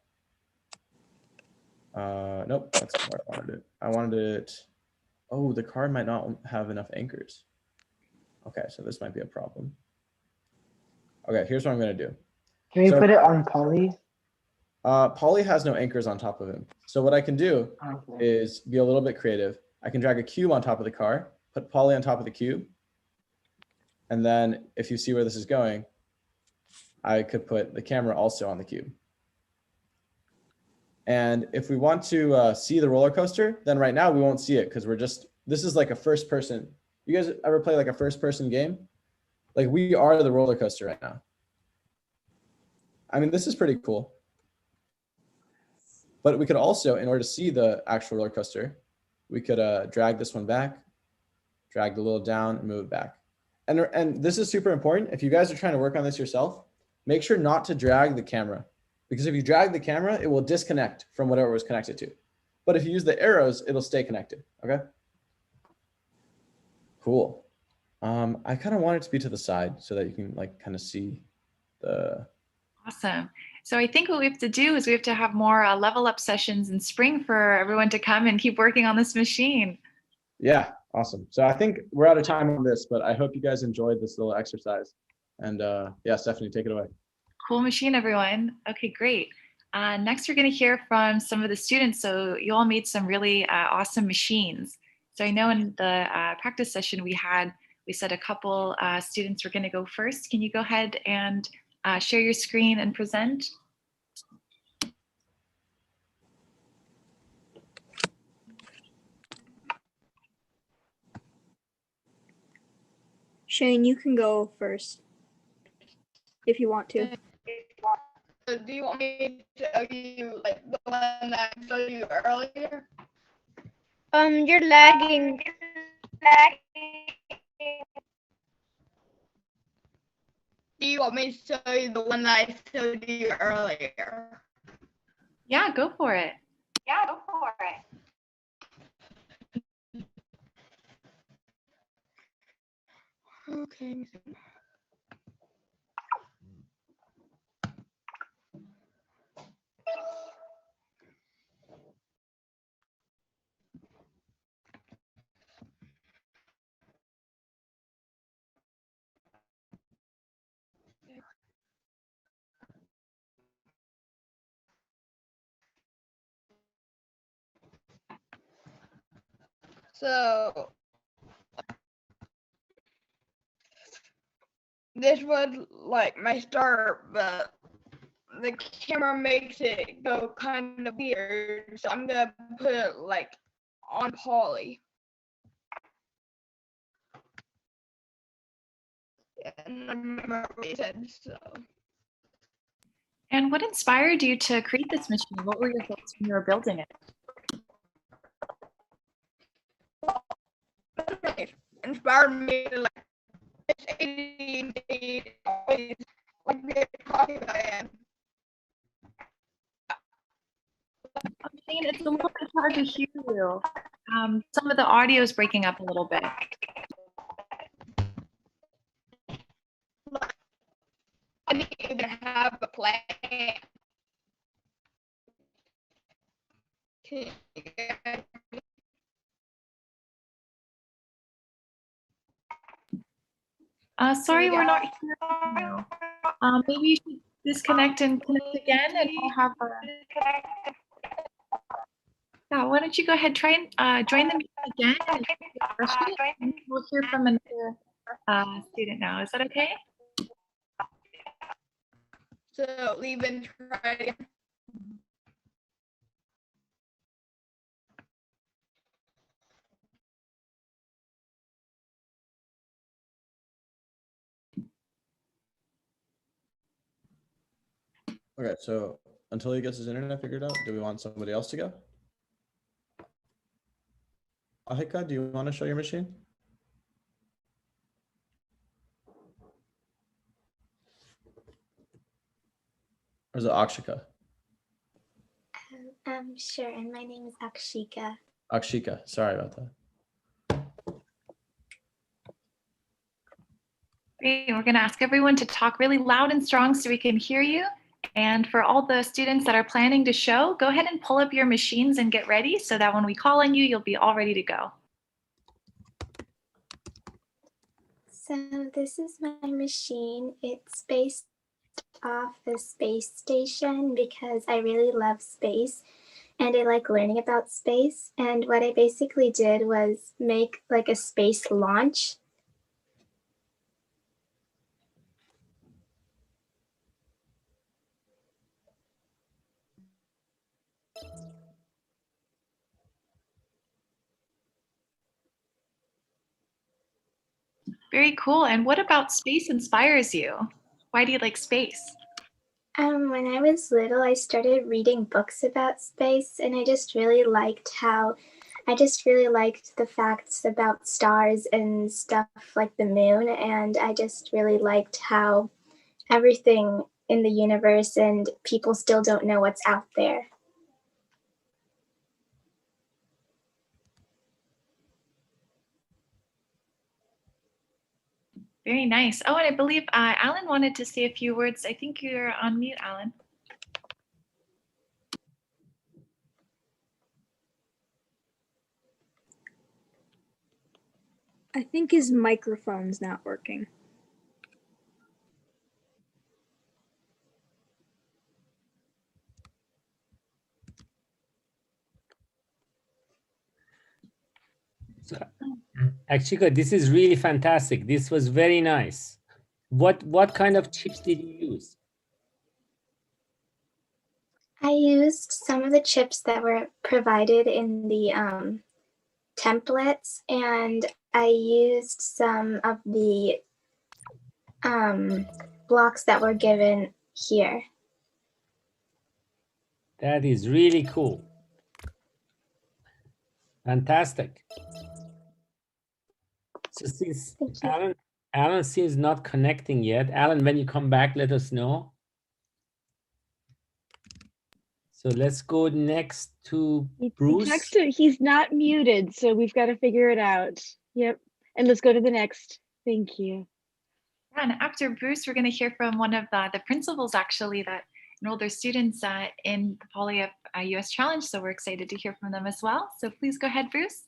Nope, that's not where I wanted it. I wanted it. Oh, the car might not have enough anchors. Okay, so this might be a problem. Okay, here's what I'm gonna do. Can you put it on Poly? Poly has no anchors on top of him. So what I can do is be a little bit creative. I can drag a cube on top of the car, put Poly on top of the cube. And then if you see where this is going, I could put the camera also on the cube. And if we want to see the roller coaster, then right now we won't see it because this is like a first person You guys ever play like a first person game? Like we are the roller coaster right now. I mean, this is pretty cool. But we could also, in order to see the actual roller coaster, we could drag this one back, drag the little down and move it back. And this is super important. If you guys are trying to work on this yourself, make sure not to drag the camera, because if you drag the camera, it will disconnect from whatever it was connected to. But if you use the arrows, it'll stay connected, okay? Cool. I kind of want it to be to the side so that you can like kind of see the. Awesome. So I think what we have to do is we have to have more level up sessions in spring for everyone to come and keep working on this machine. Yeah, awesome. So I think we're out of time on this, but I hope you guys enjoyed this little exercise. And yeah, Stephanie, take it away. Cool machine, everyone. Okay, great. Next, we're going to hear from some of the students. So you all made some really awesome machines. So I know in the practice session we said a couple students were going to go first. Can you go ahead and share your screen and present? Shane, you can go first if you want to. Do you want me to show you like the one that I showed you earlier? You're lagging. Do you want me to show you the one that I showed you earlier? Yeah, go for it. Yeah, go for it. Okay. So this was like my start, but the camera makes it go kind of weird, so I'm gonna put it like on Poly. And I remember what he said, so. And what inspired you to create this machine? What were your thoughts when you were building it? Inspired me to like this ADD always like they're talking about it. Shane, it's a little bit hard to hear you. Some of the audio is breaking up a little bit. I didn't even have a plan. Sorry, we're not hearing you. Maybe you should disconnect and connect again, and we'll have a. Yeah, why don't you go ahead, try and join the meeting again, and we'll hear from another student now. Is that okay? So leave and try again. Okay, so until he gets his internet figured out, do we want somebody else to go? Ahika, do you want to show your machine? Or is it Akshika? Sure, and my name is Akshika. Akshika, sorry about that. Great. We're going to ask everyone to talk really loud and strong so we can hear you. And for all the students that are planning to show, go ahead and pull up your machines and get ready so that when we call on you, you'll be all ready to go. So this is my machine. It's based off the space station because I really love space and I like learning about space. And what I basically did was make like a space launch. Very cool. And what about space inspires you? Why do you like space? When I was little, I started reading books about space, and I just really liked the facts about stars and stuff like the moon, and I just really liked how everything in the universe and people still don't know what's out there. Very nice. Oh, and I believe Alan wanted to say a few words. I think you're on mute, Alan. I think his microphone's not working. So, actually, this is really fantastic. This was very nice. What kind of chips did you use? I used some of the chips that were provided in the templates, and I used some of the blocks that were given here. That is really cool. Fantastic. So since Alan seems not connecting yet, Alan, when you come back, let us know. So let's go next to Bruce. He's not muted, so we've got to figure it out. Yep. And let's go to the next. Thank you. And after Bruce, we're going to hear from one of the principals actually that enrolled their students in the PolyUp US Challenge. So we're excited to hear from them as well. So please go ahead, Bruce.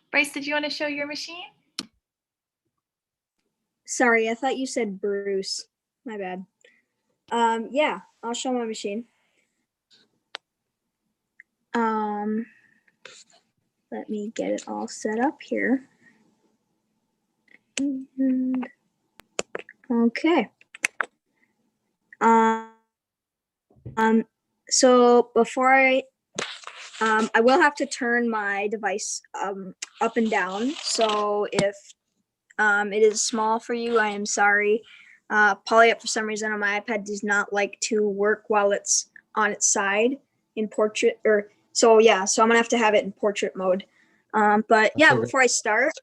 Bryce, did you want to show your machine? Sorry, I thought you said Bruce. My bad. Yeah, I'll show my machine. Let me get it all set up here. And, okay. So before I will have to turn my device up and down. So if it is small for you, I am sorry. PolyUp, for some reason on my iPad, does not like to work while it's on its side in portrait, so I'm gonna have to have it in portrait mode. But yeah, before I start,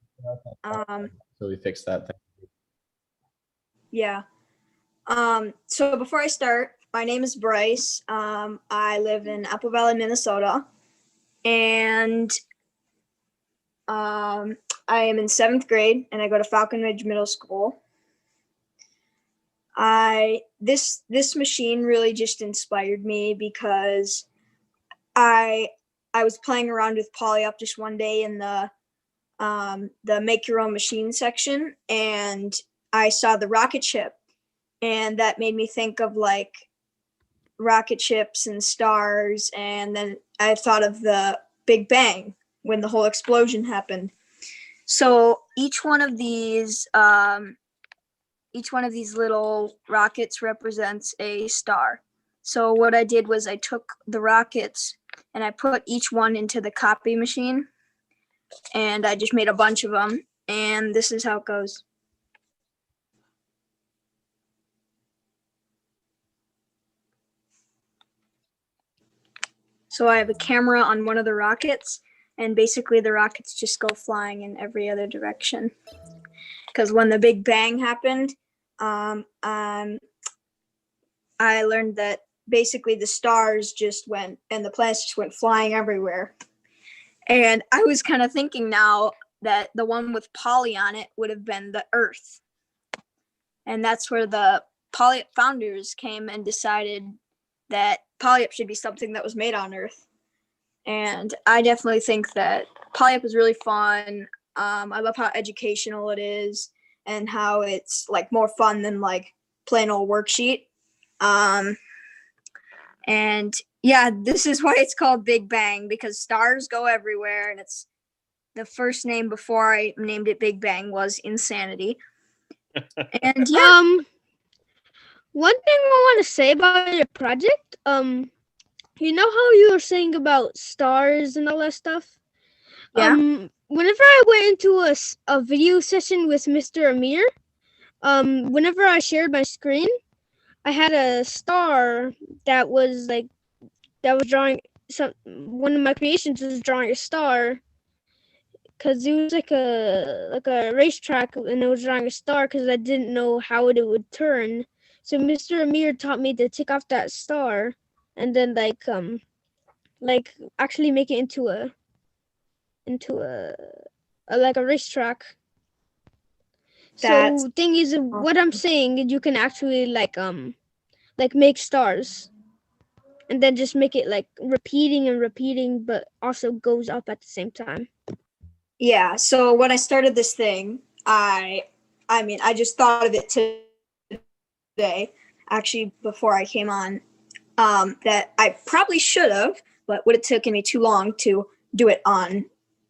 so we fixed that thing. Yeah. So before I start, my name is Bryce. I live in Apple Valley, Minnesota, and I am in 7th grade, and I go to Falcon Ridge Middle School. This machine really just inspired me because I was playing around with PolyUp just one day in the make your own machine section, and I saw the rocket ship, and that made me think of like rocket ships and stars, and then I thought of the Big Bang when the whole explosion happened. So each one of these little rockets represents a star. So what I did was I took the rockets and I put each one into the copy machine, and I just made a bunch of them, and this is how it goes. So I have a camera on one of the rockets, and basically the rockets just go flying in every other direction. Because when the Big Bang happened, I learned that basically the stars just went and the planets just went flying everywhere. And I was kind of thinking now that the one with Poly on it would have been the Earth. And that's where the PolyUp founders came and decided that PolyUp should be something that was made on Earth. And I definitely think that PolyUp is really fun. I love how educational it is and how it's like more fun than like plain old worksheet. And yeah, this is why it's called Big Bang, because stars go everywhere, and it's the first name before I named it Big Bang was Insanity. And yeah. One thing I want to say about your project, you know how you were saying about stars and all that stuff? Yeah. Whenever I went into a video session with Mr. Amir, whenever I shared my screen, I had a star that was drawing one of my creations was drawing a star because it was like a racetrack and it was drawing a star because I didn't know how it would turn. So Mr. Amir taught me to take off that star and then actually make it into a like a racetrack. That's So thing is, what I'm saying, you can actually like make stars, and then just make it like repeating and repeating, but also goes up at the same time. Yeah, so when I started this thing, I just thought of it today, actually before I came on, that I probably should have, but would have taken me too long to do it on,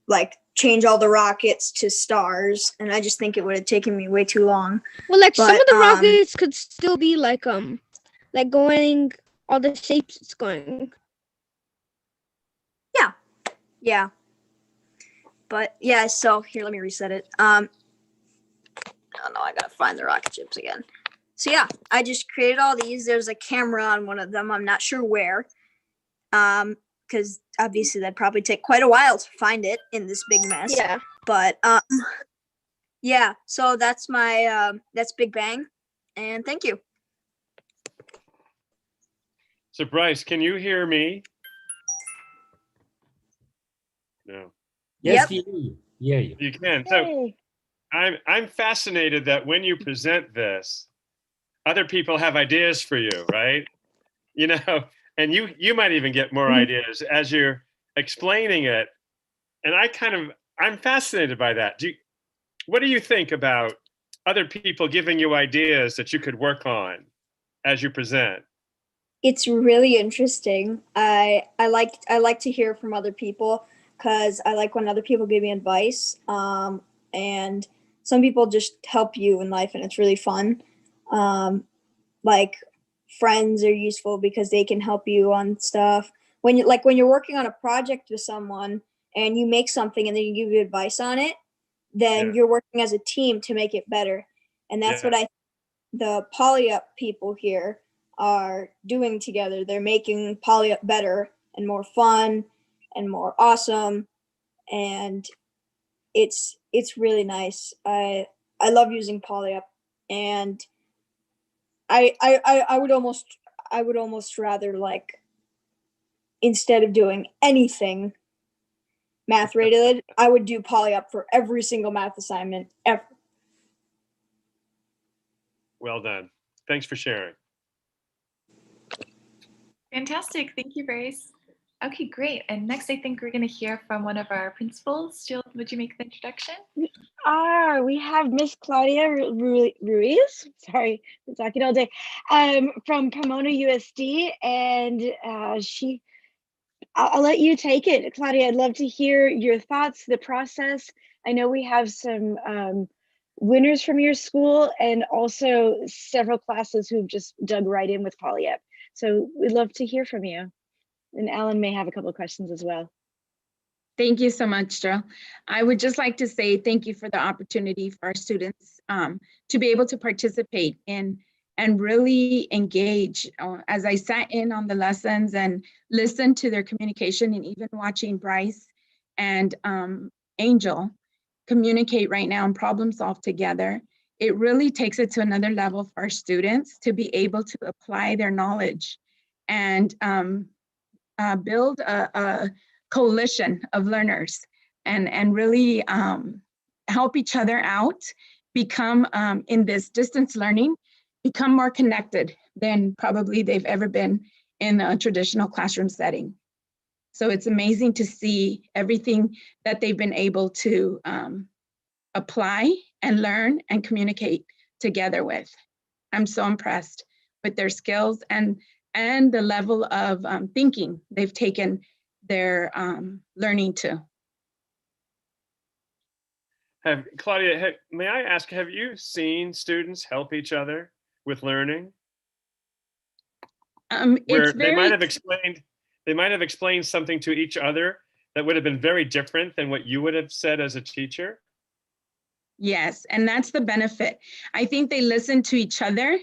like change all the rockets to stars, and I just think it would have taken me way too long. Well, like some But, of the rockets could still be like going all the shapes it's going. Yeah. But yeah, so here, let me reset it. Oh no, I gotta find the rocket ships again. So yeah, I just created all these. There's a camera on one of them. I'm not sure where. Because obviously that'd probably take quite a while to find it in this big mess. Yeah. But yeah, so that's my that's Big Bang. And thank you. So Bryce, can you hear me? No. Yes, Yep. yeah, you. You can. So I'm fascinated that when you present this, other people have ideas for you, right? You know, and you might even get more ideas as you're explaining it. And I'm fascinated by that. What do you think about other people giving you ideas that you could work on as you present? It's really interesting. I like to hear from other people because I like when other people give me advice. And some people just help you in life, and it's really fun. Like friends are useful because they can help you on stuff. When you're working on a project with someone and you make something and then you give you advice on it, then you're working as a team to make it better. And that's what the PolyUp people here are doing together. They're making PolyUp better and more fun and more awesome, and it's really nice. I love using PolyUp, and I would almost rather, like, instead of doing anything math related, I would do PolyUp for every single math assignment ever. Well done. Thanks for sharing. Fantastic. Thank you, Bryce. Okay, great. And next, I think we're going to hear from one of our principals. Jill, would you make the introduction? We have Miss Claudia Ruiz. Sorry, been talking all day. From Pomona USD, and I'll let you take it, Claudia. I'd love to hear your thoughts, the process. I know we have some winners from your school and also several classes who've just dug right in with PolyUp. So we'd love to hear from you. And Alan may have a couple of questions as well. Thank you so much, Jill. I would just like to say thank you for the opportunity for our students to be able to participate in and really engage. As I sat in on the lessons and listened to their communication, and even watching Bryce and Angel communicate right now and problem solve together, it really takes it to another level for our students to be able to apply their knowledge and build a coalition of learners and really help each other out, become in this distance learning, become more connected than probably they've ever been in a traditional classroom setting. So it's amazing to see everything that they've been able to apply and learn and communicate together with. I'm so impressed with their skills and the level of thinking they've taken their learning to. Claudia, may I ask, have you seen students help each other with learning? where It's they might very, have explained something to each other that would have been very different than what you would have said as a teacher? yes, and that's the benefit. I think they listen to each other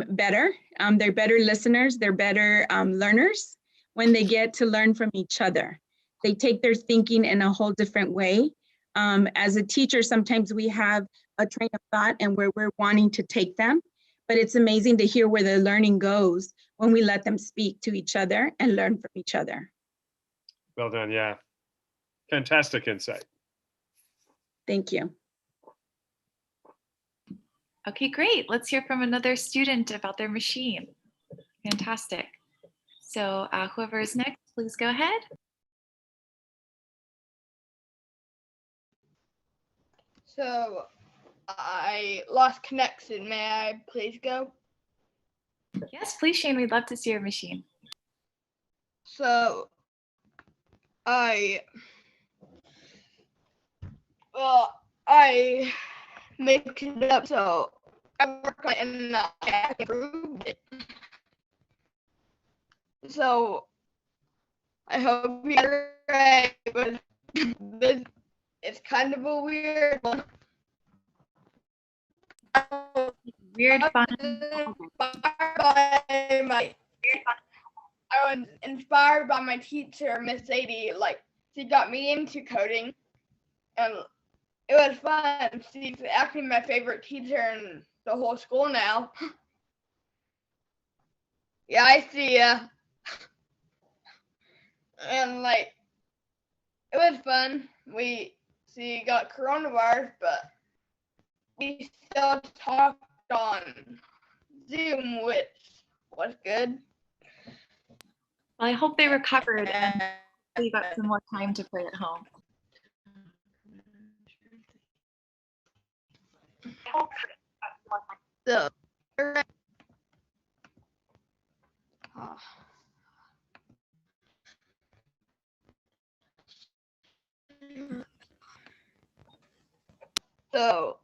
better. They're better listeners, they're better learners when they get to learn from each other. They take their thinking in a whole different way. As a teacher, sometimes we have a train of thought and where we're wanting to take them, but it's amazing to hear where the learning goes when we let them speak to each other and learn from each other. Well done, yeah. Fantastic insight. Thank you. Okay, great. Let's hear from another student about their machine. Fantastic. So whoever is next, please go ahead. So I lost connection. May I please go? Yes, please, Shane. We'd love to see your machine. So I mixed it up so I worked on it and I improved it. So I hope you got it right, but this it's kind of a weird one. Weird fun. I was inspired by my teacher, Miss Sadie. Like, she got me into coding, and it was fun. She's actually my favorite teacher in the whole school now. Yeah, I see ya. And like, it was fun. She got coronavirus, but we still talked on Zoom, which was good. Well, I hope they recovered and you got some more time to play at home. So, so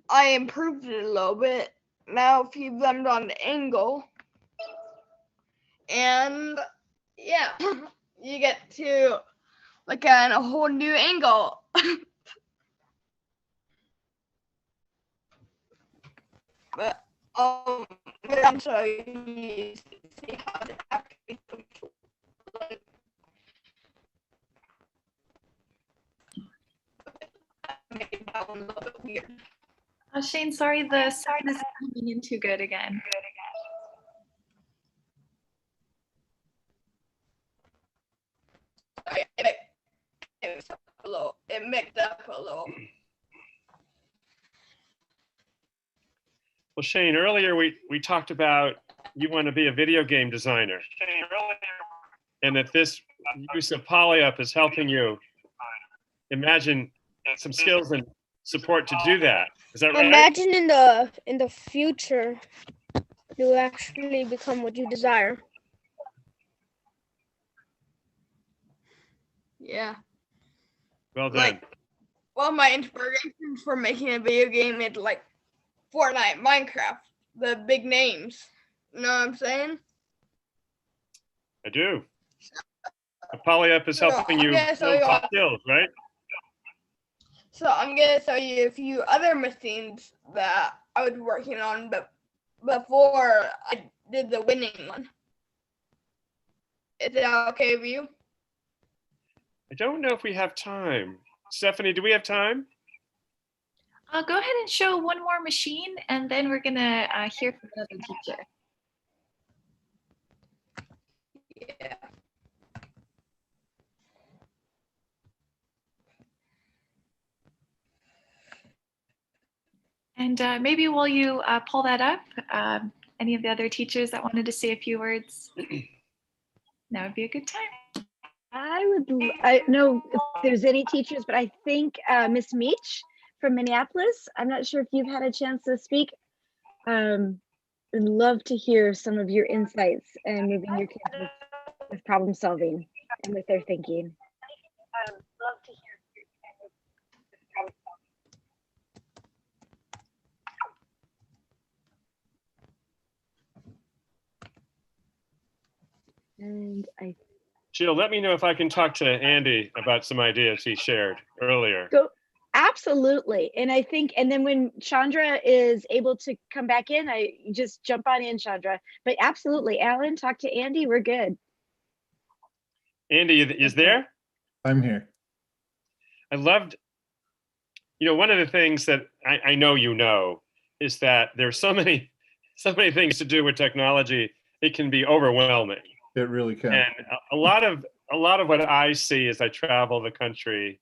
I improved it a little bit. Now if you blend on the angle, and yeah, you get to look at a whole new angle. But I'm sorry, you see how it actually looks. Made that one a little bit weird. Oh, Shane, sorry, the sound isn't coming in too good again. It mixed up a little. Well, Shane, earlier we talked about you want to be a video game designer. And that this use of PolyUp is helping you imagine some skills and support to do that. Is that right? Imagine in the future, you actually become what you desire. Yeah. Well done. Like, well, my inspiration for making a video game is like Fortnite, Minecraft, the big names. You know what I'm saying? I do. The PolyUp is helping you build some skills, right? So I'm gonna show you a few other machines that I was working on, but before I did the winning one. Is that okay with you? I don't know if we have time. Stephanie, do we have time? Go ahead and show one more machine, and then we're gonna hear from another teacher. Yeah. And maybe while you pull that up, any of the other teachers that wanted to say a few words, that would be a good time. I know if there's any teachers, but I think Miss Meach from Minneapolis, I'm not sure if you've had a chance to speak. I'd love to hear some of your insights and moving your kids with problem solving and with their thinking. I'd love to hear And Jill, let me know if I can talk to Andy about some ideas he shared earlier. go. Absolutely. And I think, and then when Chandra is able to come back in, I just jump on in, Chandra. But absolutely, Alan, talk to Andy. We're good. Andy is there? I'm here. I loved, one of the things that I know is that there's so many things to do with technology. It can be overwhelming. It really can. And a lot of what I see as I travel the country,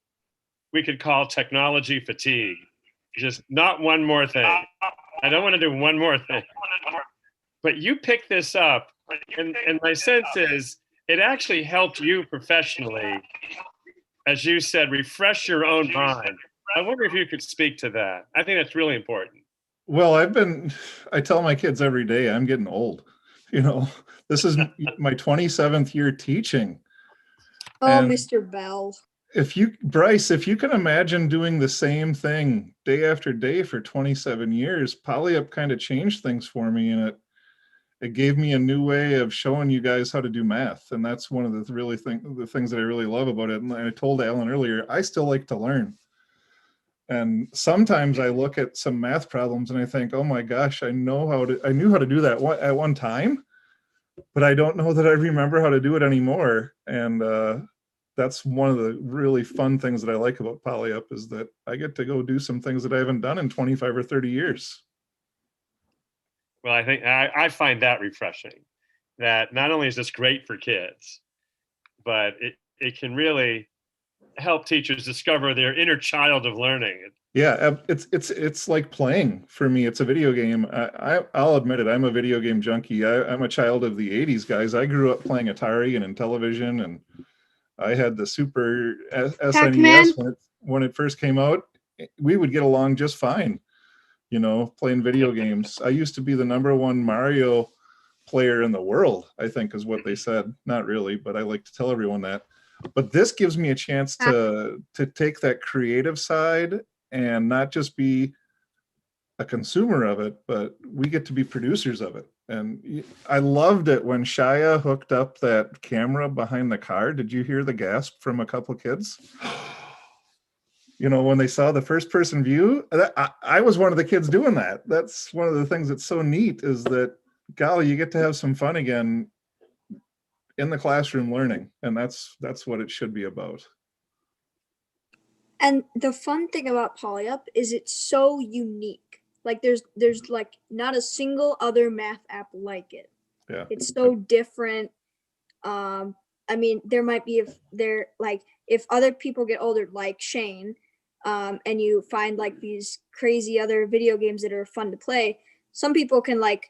we could call technology fatigue. Just not one more thing. I don't want to do one more thing. But you picked this up, and my sense is it actually helped you professionally, as you said, refresh your own mind. I wonder if you could speak to that. I think that's really important. Well, I tell my kids every day, I'm getting old. This is my 27th year teaching. Oh, And Mr. Bell. Bryce, if you can imagine doing the same thing day after day for 27 years, PolyUp kind of changed things for me, and it gave me a new way of showing you guys how to do math. And that's one of the things that I really love about it. And I told Alan earlier, I still like to learn. And sometimes I look at some math problems and I think, oh my gosh, I knew how to do that at one time, but I don't know that I remember how to do it anymore. And that's one of the really fun things that I like about PolyUp, is that I get to go do some things that I haven't done in 25 or 30 years. Well, I think I find that refreshing, that not only is this great for kids, but it can really help teachers discover their inner child of learning. Yeah, it's like playing for me. It's a video game. I'll admit it. I'm a video game junkie. I'm a child of the 80s, guys. I grew up playing Atari and Intellivision, and I had the Super SNES when it first came out. We would get along just fine, playing video games. I used to be the #1 Mario player in the world, I think is what they said. Not really, but I like to tell everyone that. But this gives me a chance to take that creative side and not just be a consumer of it, but we get to be producers of it. And I loved it when Shia hooked up that camera behind the car. Did you hear the gasp from a couple kids? When they saw the first person view, I was one of the kids doing that. That's one of the things that's so neat, is that, golly, you get to have some fun again in the classroom learning. And that's what it should be about. And the fun thing about PolyUp is it's so unique. Like there's like not a single other math app like it. Yeah. It's so different. I mean, there might be if other people get older, like Shane, and you find like these crazy other video games that are fun to play, some people can like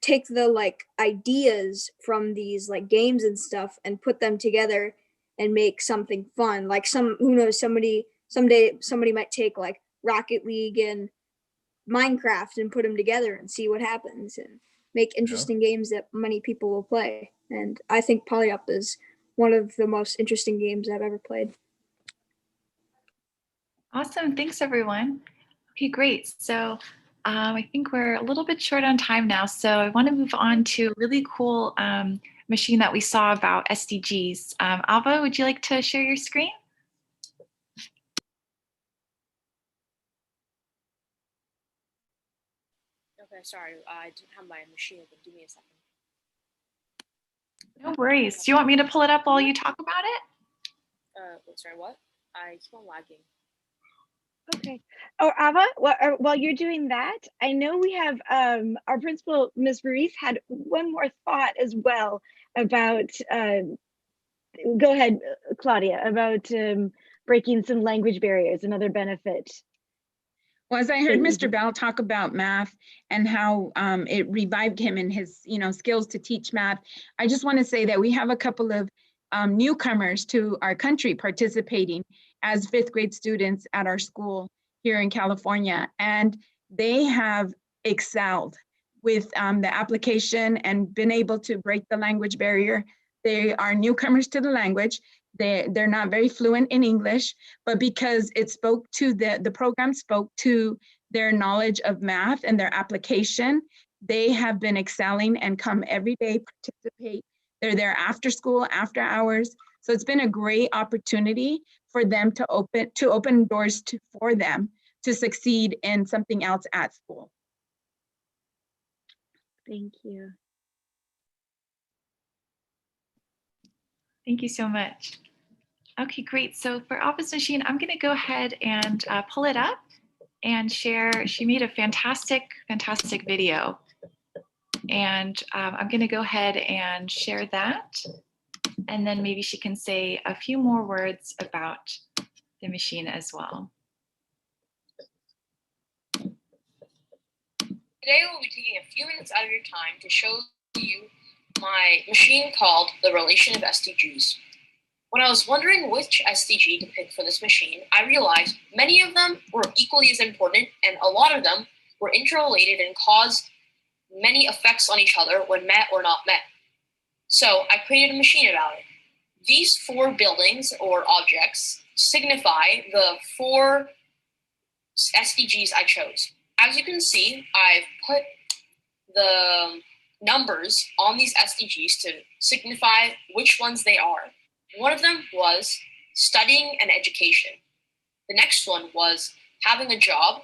take the like ideas from these like games and stuff and put them together and make something fun. Like who knows, someday somebody might take like Rocket League and Minecraft and put them together and see what happens and make interesting games that many people will play. And I think PolyUp is one of the most interesting games I've ever played. Awesome. Thanks, everyone. Okay, great. So I think we're a little bit short on time now. So I want to move on to a really cool machine that we saw about SDGs. Alva, would you like to share your screen? Okay, sorry, I didn't have my machine open. Give me a second. No worries. Do you want me to pull it up while you talk about it? Wait, sorry, what? I keep on lagging. Okay. Oh, Ava, while you're doing that, I know we have our principal, Ms. Ruiz, had one more thought as well about, go ahead, Claudia, about breaking some language barriers, another benefit. Well, as I heard Mr. Bell talk about math and how it revived him in his, skills to teach math, I just want to say that we have a couple of newcomers to our country participating as 5th grade students at our school here in California, and they have excelled with the application and been able to break the language barrier. They are newcomers to the language. They're not very fluent in English, but because it spoke to the program spoke to their knowledge of math and their application, they have been excelling and come every day, participate They're there after school, after hours. So it's been a great opportunity for them to open doors for them to succeed in something else at school. Thank you. Thank you so much. Okay, great. So for Office Machine, I'm going to go ahead and pull it up and share. She made a fantastic video. And I'm going to go ahead and share that. And then maybe she can say a few more words about the machine as well. Today we'll be taking a few minutes out of your time to show you my machine called the Relation of SDGs. When I was wondering which SDG to pick for this machine, I realized many of them were equally as important and a lot of them were interrelated and caused many effects on each other when met or not met. So I created a machine about it. These 4 buildings or objects signify the 4 SDGs I chose. As you can see, I've put the numbers on these SDGs to signify which ones they are. One of them was studying and education. The next one was having a job.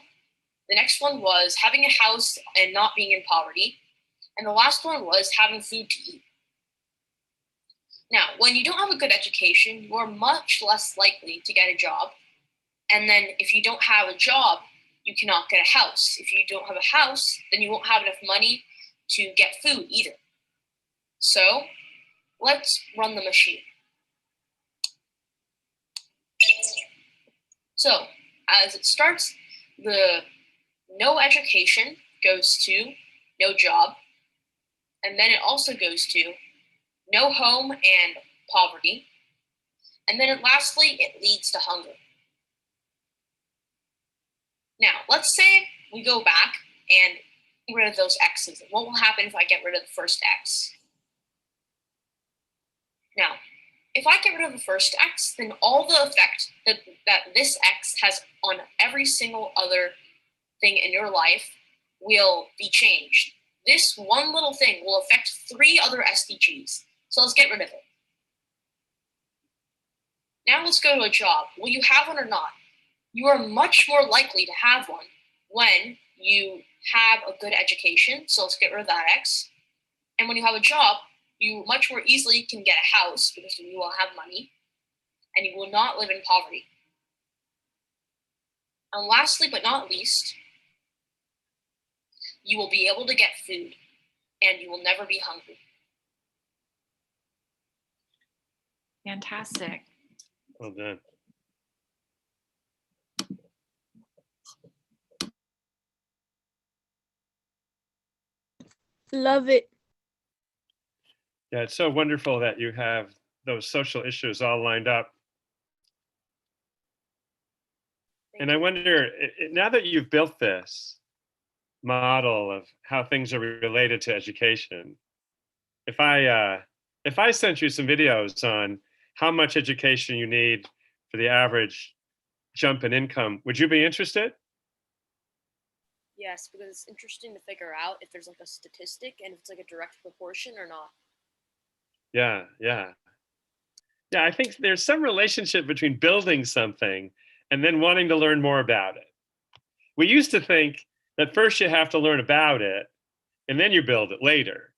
The next one was having a house and not being in poverty. And the last one was having food to eat. Now, when you don't have a good education, you are much less likely to get a job. And then if you don't have a job, you cannot get a house. If you don't have a house, then you won't have enough money to get food either. So let's run the machine. So as it starts, the no education goes to no job. And then it also goes to no home and poverty. And then lastly, it leads to hunger. Now, let's say we go back and get rid of those X's. What will happen if I get rid of the first X? Now, if I get rid of the first X, then all the effect that this X has on every single other thing in your life will be changed. This one little thing will affect 3 other SDGs. So let's get rid of it. Now let's go to a job. Will you have one or not? You are much more likely to have one when you have a good education. So let's get rid of that X. And when you have a job, you much more easily can get a house because you will have money and you will not live in poverty. And lastly, but not least, you will be able to get food and you will never be hungry. Fantastic. Well done. Love it. Yeah, it's so wonderful that you have those social issues all lined up. And I wonder, now that you've built this model of how things are related to education, if I sent you some videos on how much education you need for the average jump in income, would you be interested? Yes, because it's interesting to figure out if there's like a statistic and if it's like a direct proportion or not. Yeah. I think there's some relationship between building something and then wanting to learn more about it. We used to think that first you have to learn about it and then you build it later.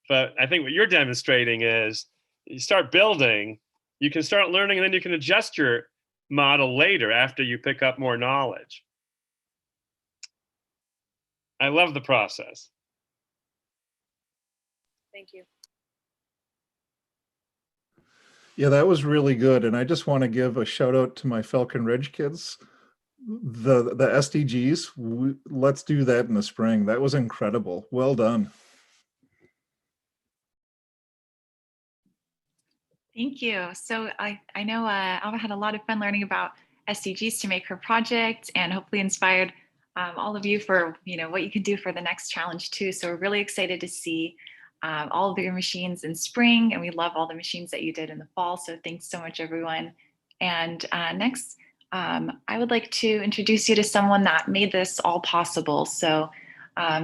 But I think what you're demonstrating is you start building, you can start learning, and then you can adjust your model later after you pick up more knowledge. I love the process. Thank you. Yeah, that was really good. And I just want to give a shout out to my Falcon Ridge kids. The SDGs, let's do that in the spring. That was incredible. Well done. Thank you. So I know Alva had a lot of fun learning about SDGs to make her project and hopefully inspired all of you for what you can do for the next challenge too. So we're really excited to see all of your machines in spring, and we love all the machines that you did in the fall. So thanks so much, everyone. And next, I would like to introduce you to someone that made this all possible. So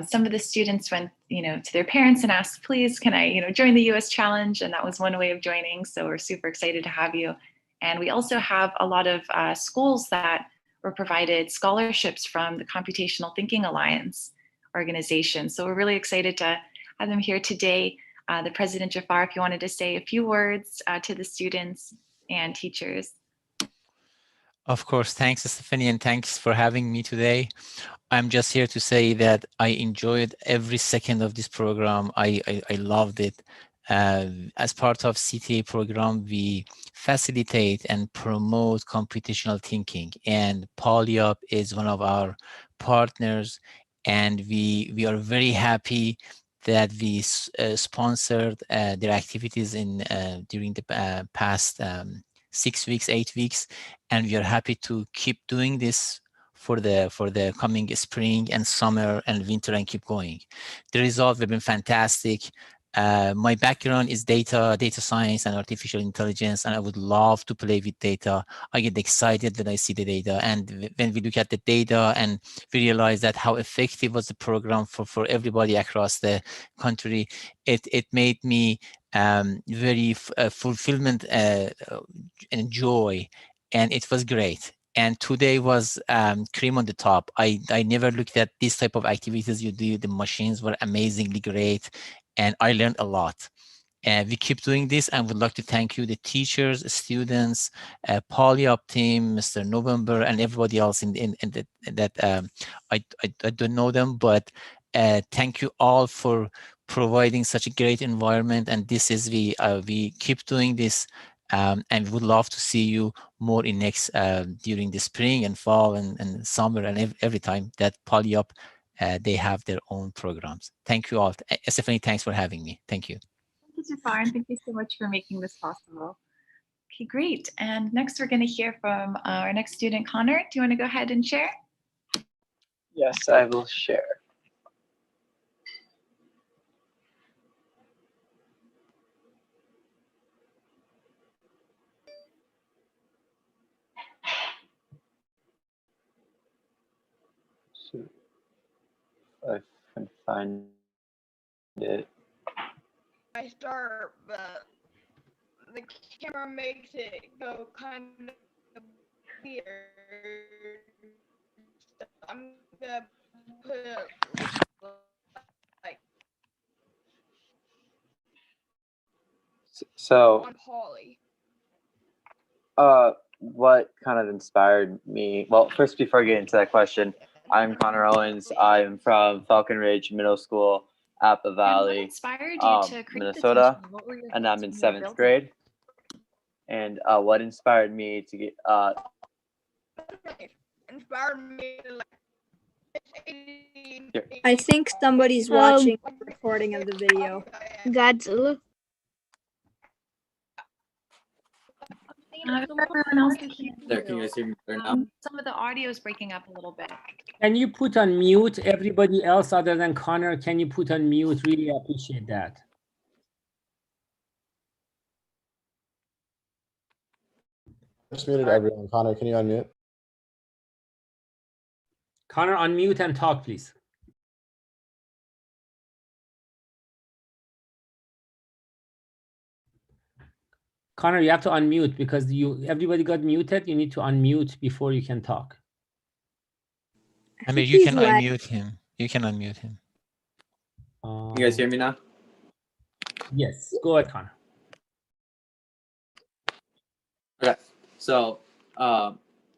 Some of the students went, to their parents and asked, please, can I, join the US Challenge? And that was one way of joining. So we're super excited to have you. And we also have a lot of schools that were provided scholarships from the Computational Thinking Alliance organization. So we're really excited to have them here today. The President Jafar, if you wanted to say a few words to the students and teachers. Of course, thanks, Stephanie, and thanks for having me today. I'm just here to say that I enjoyed every second of this program. I loved it. As part of CTA program, we facilitate and promote computational thinking, and PolyUp is one of our partners, and we are very happy that we sponsored their activities in during the past 6 weeks, 8 weeks, and we are happy to keep doing this for the coming spring and summer and winter and keep going. The results have been fantastic. My background is data science and artificial intelligence, and I would love to play with data. I get excited when I see the data, and when we look at the data and we realize that how effective was the program for everybody across the country, it made me very fulfillment and joy, and it was great. And today was cream on the top. I never looked at this type of activities you do. The machines were amazingly great, and I learned a lot. And we keep doing this, and would like to thank you, the teachers, students, PolyUp team, Mr. November, and everybody else in that I don't know them, but thank you all for providing such a great environment. And this is we keep doing this. And we would love to see you more in next during the spring and fall and summer and every time that PolyUp they have their own programs. Thank you all. Stephanie, thanks for having me. Thank you. Thank you, Jafar, and thank you so much for making this possible. Okay, great. And next we're going to hear from our next student, Connor. Do you want to go ahead and share? Yes, I will share. I can find it. I start, but the camera makes it go kind of weird. So I'm gonna put it like So, on Polly. what kind of inspired me? Well, first, before I get into that question, I'm Connor Owens. I'm from Falcon Ridge Middle School, Appa Valley, inspired you to create Minnesota, this? What were your and I'm thoughts in when you were 7th building? grade. And what inspired me to get Inspired me to like. I think somebody's watching the recording of the video. Godzilla. If everyone else can hear There, can you guys hear me better now? some of the audio is breaking up a little bit. Can you put on mute everybody else other than Connor? Can you put on mute? Really appreciate that. Just muted everyone. Connor, can you unmute? Connor, unmute and talk, please. Connor, you have to unmute because everybody got muted. You need to unmute before you can talk. I mean, you can unmute him. You can unmute him. You guys hear me now? Yes, go ahead, Connor. Okay, so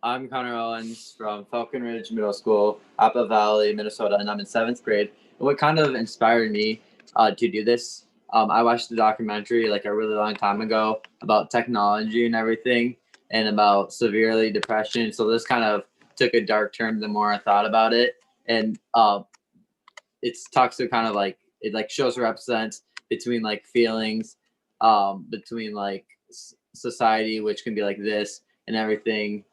I'm Connor Owens from Falcon Ridge Middle School, Appa Valley, Minnesota, and I'm in 7th grade. And what kind of inspired me to do this? I watched the documentary like a really long time ago about technology and everything, and about severely depression. So this kind of took a dark turn the more I thought about it, and it talks to kind of like it like shows represents between like feelings, between like society, which can be like this and everything,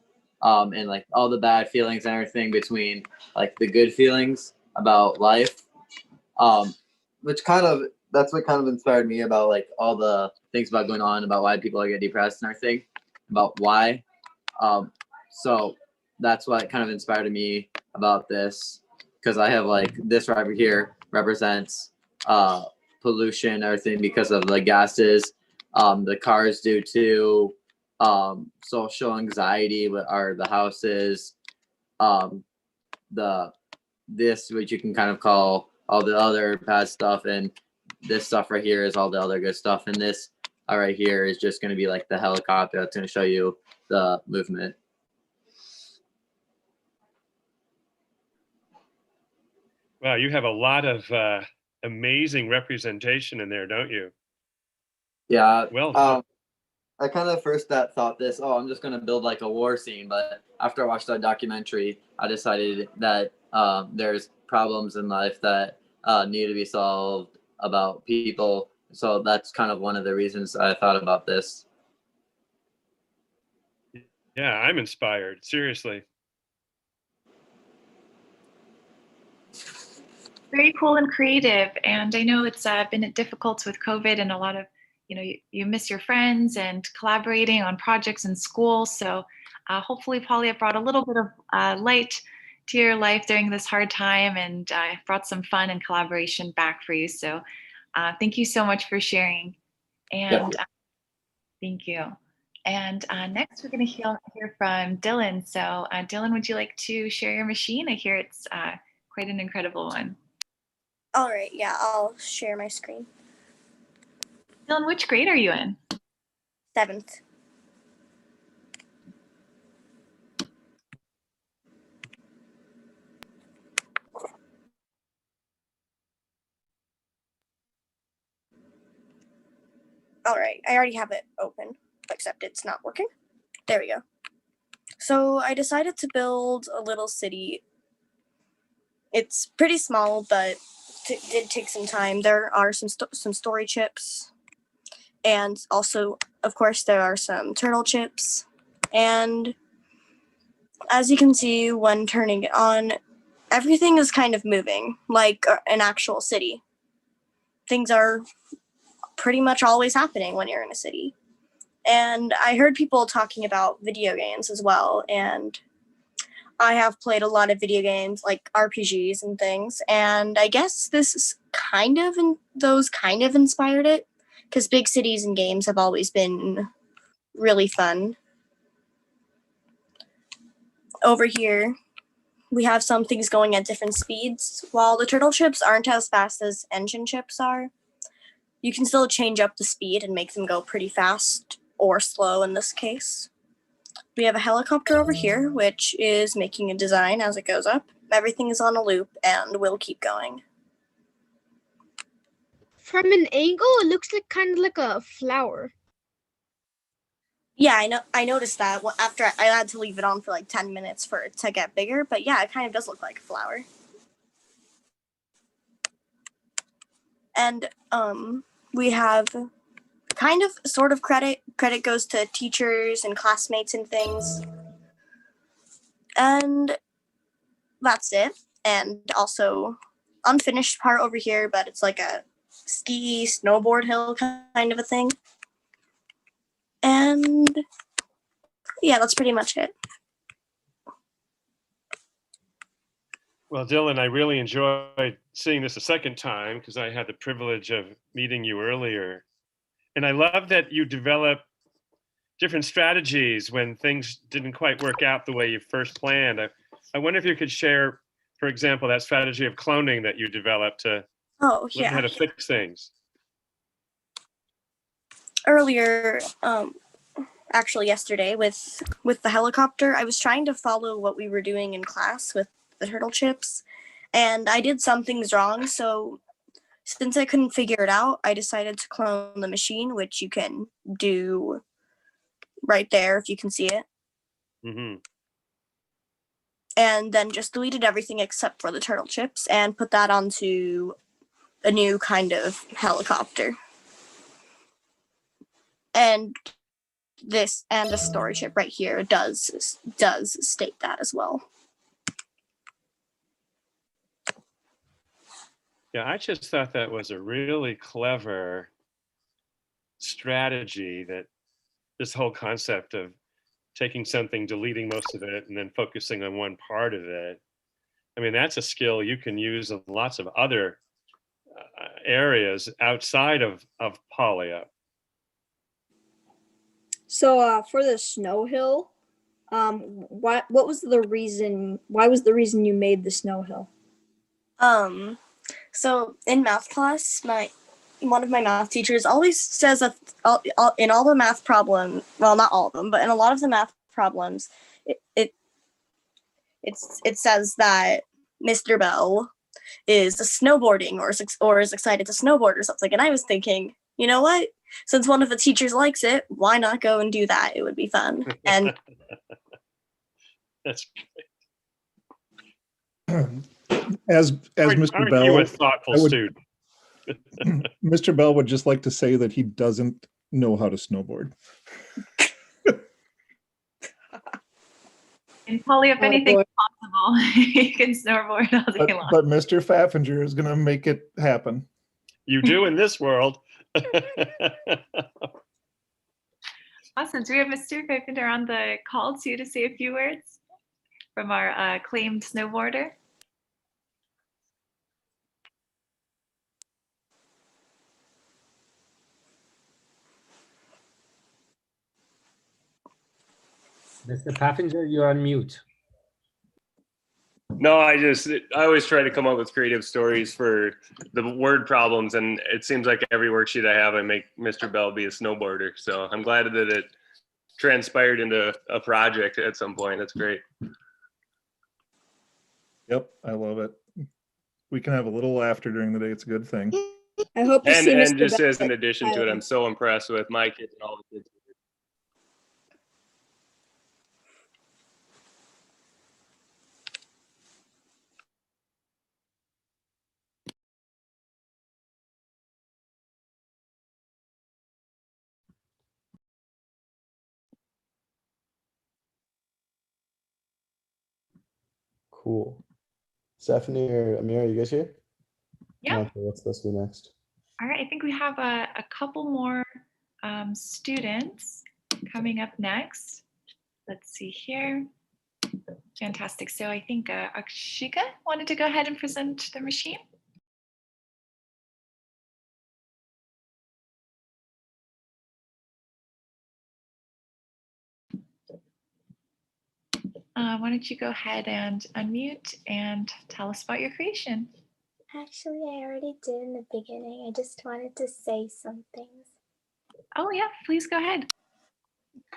and like all the bad feelings and everything between like the good feelings about life, which kind of that's what kind of inspired me about like all the things about going on about why people get depressed and everything, about why. So that's what kind of inspired me about this, because I have like this right over here represents pollution, everything because of the gases. The cars do too. Social anxiety are the houses. This which you can kind of call all the other bad stuff, and this stuff right here is all the other good stuff, and this right here is just going to be like the helicopter that's going to show you the movement. Wow, you have a lot of amazing representation in there, don't you? Yeah. Well, I kind of first thought this, oh, I'm just going to build like a war scene. But after I watched that documentary, I decided that there's problems in life that need to be solved about people. So that's kind of one of the reasons I thought about this. yeah, I'm inspired, seriously. Very cool and creative. And I know it's been difficult with COVID and a lot of, you miss your friends and collaborating on projects in school. So hopefully, Polly, it brought a little bit of light to your life during this hard time and brought some fun and collaboration back for you. So thank you so much for sharing. And thank you. And next, we're going to hear from Dylan. So Dylan, would you like to share your machine? I hear it's quite an incredible one. All right, yeah, I'll share my screen. Dylan, which grade are you in? 7th. All right, I already have it open, except it's not working. There we go. So I decided to build a little city. It's pretty small, but it did take some time. There are some story chips, and also, of course, there are some turtle chips. And as you can see, when turning it on, everything is kind of moving like an actual city. Things are pretty much always happening when you're in a city. And I heard people talking about video games as well, and I have played a lot of video games like RPGs and things, and I guess this is kind of inspired it, because big cities and games have always been really fun. Over here, we have some things going at different speeds. While the turtle chips aren't as fast as engine chips are, you can still change up the speed and make them go pretty fast or slow in this case. We have a helicopter over here, which is making a design as it goes up. Everything is on a loop and will keep going. From an angle, it looks like kind of like a flower. Yeah, I noticed that after I had to leave it on for like 10 minutes for it to get bigger, but yeah, it kind of does look like a flower. And we have kind of sort of credit goes to teachers and classmates and things. And that's it. And also unfinished part over here, but it's like a ski snowboard hill kind of a thing. And yeah, that's pretty much it. Well, Dylan, I really enjoyed seeing this a second time because I had the privilege of meeting you earlier. And I love that you develop different strategies when things didn't quite work out the way you first planned. I wonder if you could share, for example, that strategy of cloning that you developed to learn how to fix things. Earlier, actually yesterday with the helicopter, I was trying to follow what we were doing in class with the turtle chips, and I did some things wrong. So since I couldn't figure it out, I decided to clone the machine, which you can do right there if you can see it. Mm-hmm. And then just deleted everything except for the turtle chips and put that onto a new kind of helicopter. And this and the story chip right here does state that as well. Yeah, I just thought that was a really clever strategy, that this whole concept of taking something, deleting most of it, and then focusing on one part of it. I mean, that's a skill you can use in lots of other areas outside of poly. So for the snow hill, what was the reason? Why was the reason you made the snow hill? So in math class, one of my math teachers always says that in all the math problems, well, not all of them, but in a lot of the math problems, it says that Mr. Bell is snowboarding or is excited to snowboard or something. And I was thinking, you know what? Since one of the teachers likes it, why not go and do that? It would be fun. And that's as Mr. Bell, you a thoughtful student? Mr. Bell would just like to say that he doesn't know how to snowboard. And Polly, if anything's possible, you can snowboard all day long. But Mr. Faffinger is going to make it happen. You do in this world. Awesome. Do we have Mr. Faffinger on the call too to say a few words from our acclaimed snowboarder? Mr. Paffinger, you're on mute. No, I always try to come up with creative stories for the word problems, and it seems like every worksheet I have, I make Mr. Bell be a snowboarder. So I'm glad that it transpired into a project at some point. That's great. Yep, I love it. We can have a little laughter during the day. It's a good thing. I hope to see And Mr. just Bell as an addition to it, I'm so impressed with my kids and all the kids. Cool. Stephanie or Amir, are you guys here? Yeah. Okay, let's go next. All right, I think we have a couple more students coming up next. Let's see here. Fantastic. So I think Akshika wanted to go ahead and present the machine. Why don't you go ahead and unmute and tell us about your creation? Actually, I already did in the beginning. I just wanted to say some things. Oh yeah, please go ahead.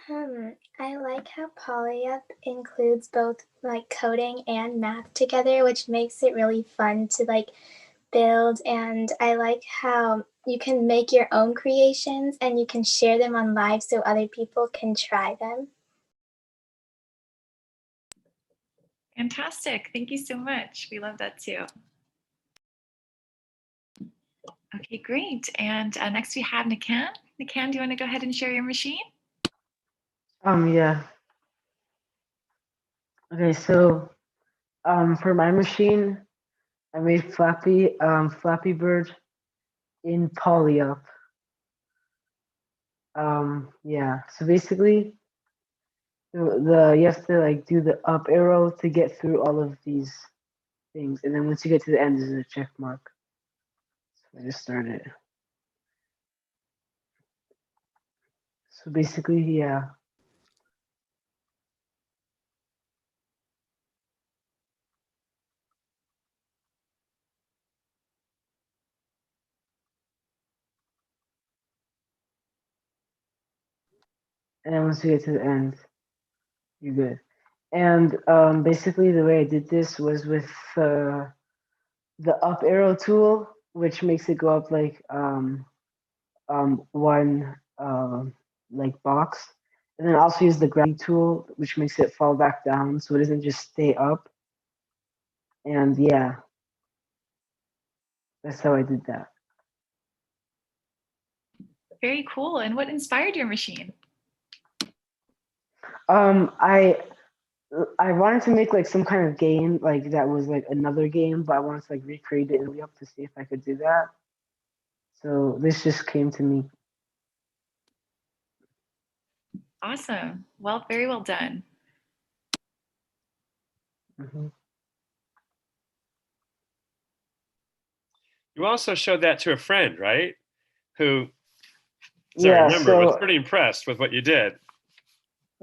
I like how PolyUp includes both like coding and math together, which makes it really fun to like build. And I like how you can make your own creations and you can share them on live so other people can try them. Fantastic. Thank you so much. We love that too. Okay, great. And next we have Nikan. Nikan, do you want to go ahead and share your machine? Yeah. Okay, so for my machine, I made Flappy Bird in PolyUp. Yeah. So basically, you have to like do the up arrow to get through all of these things, and then once you get to the end, there's a check mark. So I just started. So basically, yeah. And then once you get to the end, you're good. And basically, the way I did this was with the up arrow tool, which makes it go up like one like box, and then also use the gravity tool, which makes it fall back down, so it doesn't just stay up. And yeah, that's how I did that. Very cool. And what inspired your machine? I wanted to make like some kind of game like that was like another game, but I wanted to like recreate it and re up to see if I could do that. So this just came to me. Awesome. Well, very well done. Mm-hmm. You also showed that to a friend, right? Who, as I Yeah, remember, was so pretty impressed with what you did.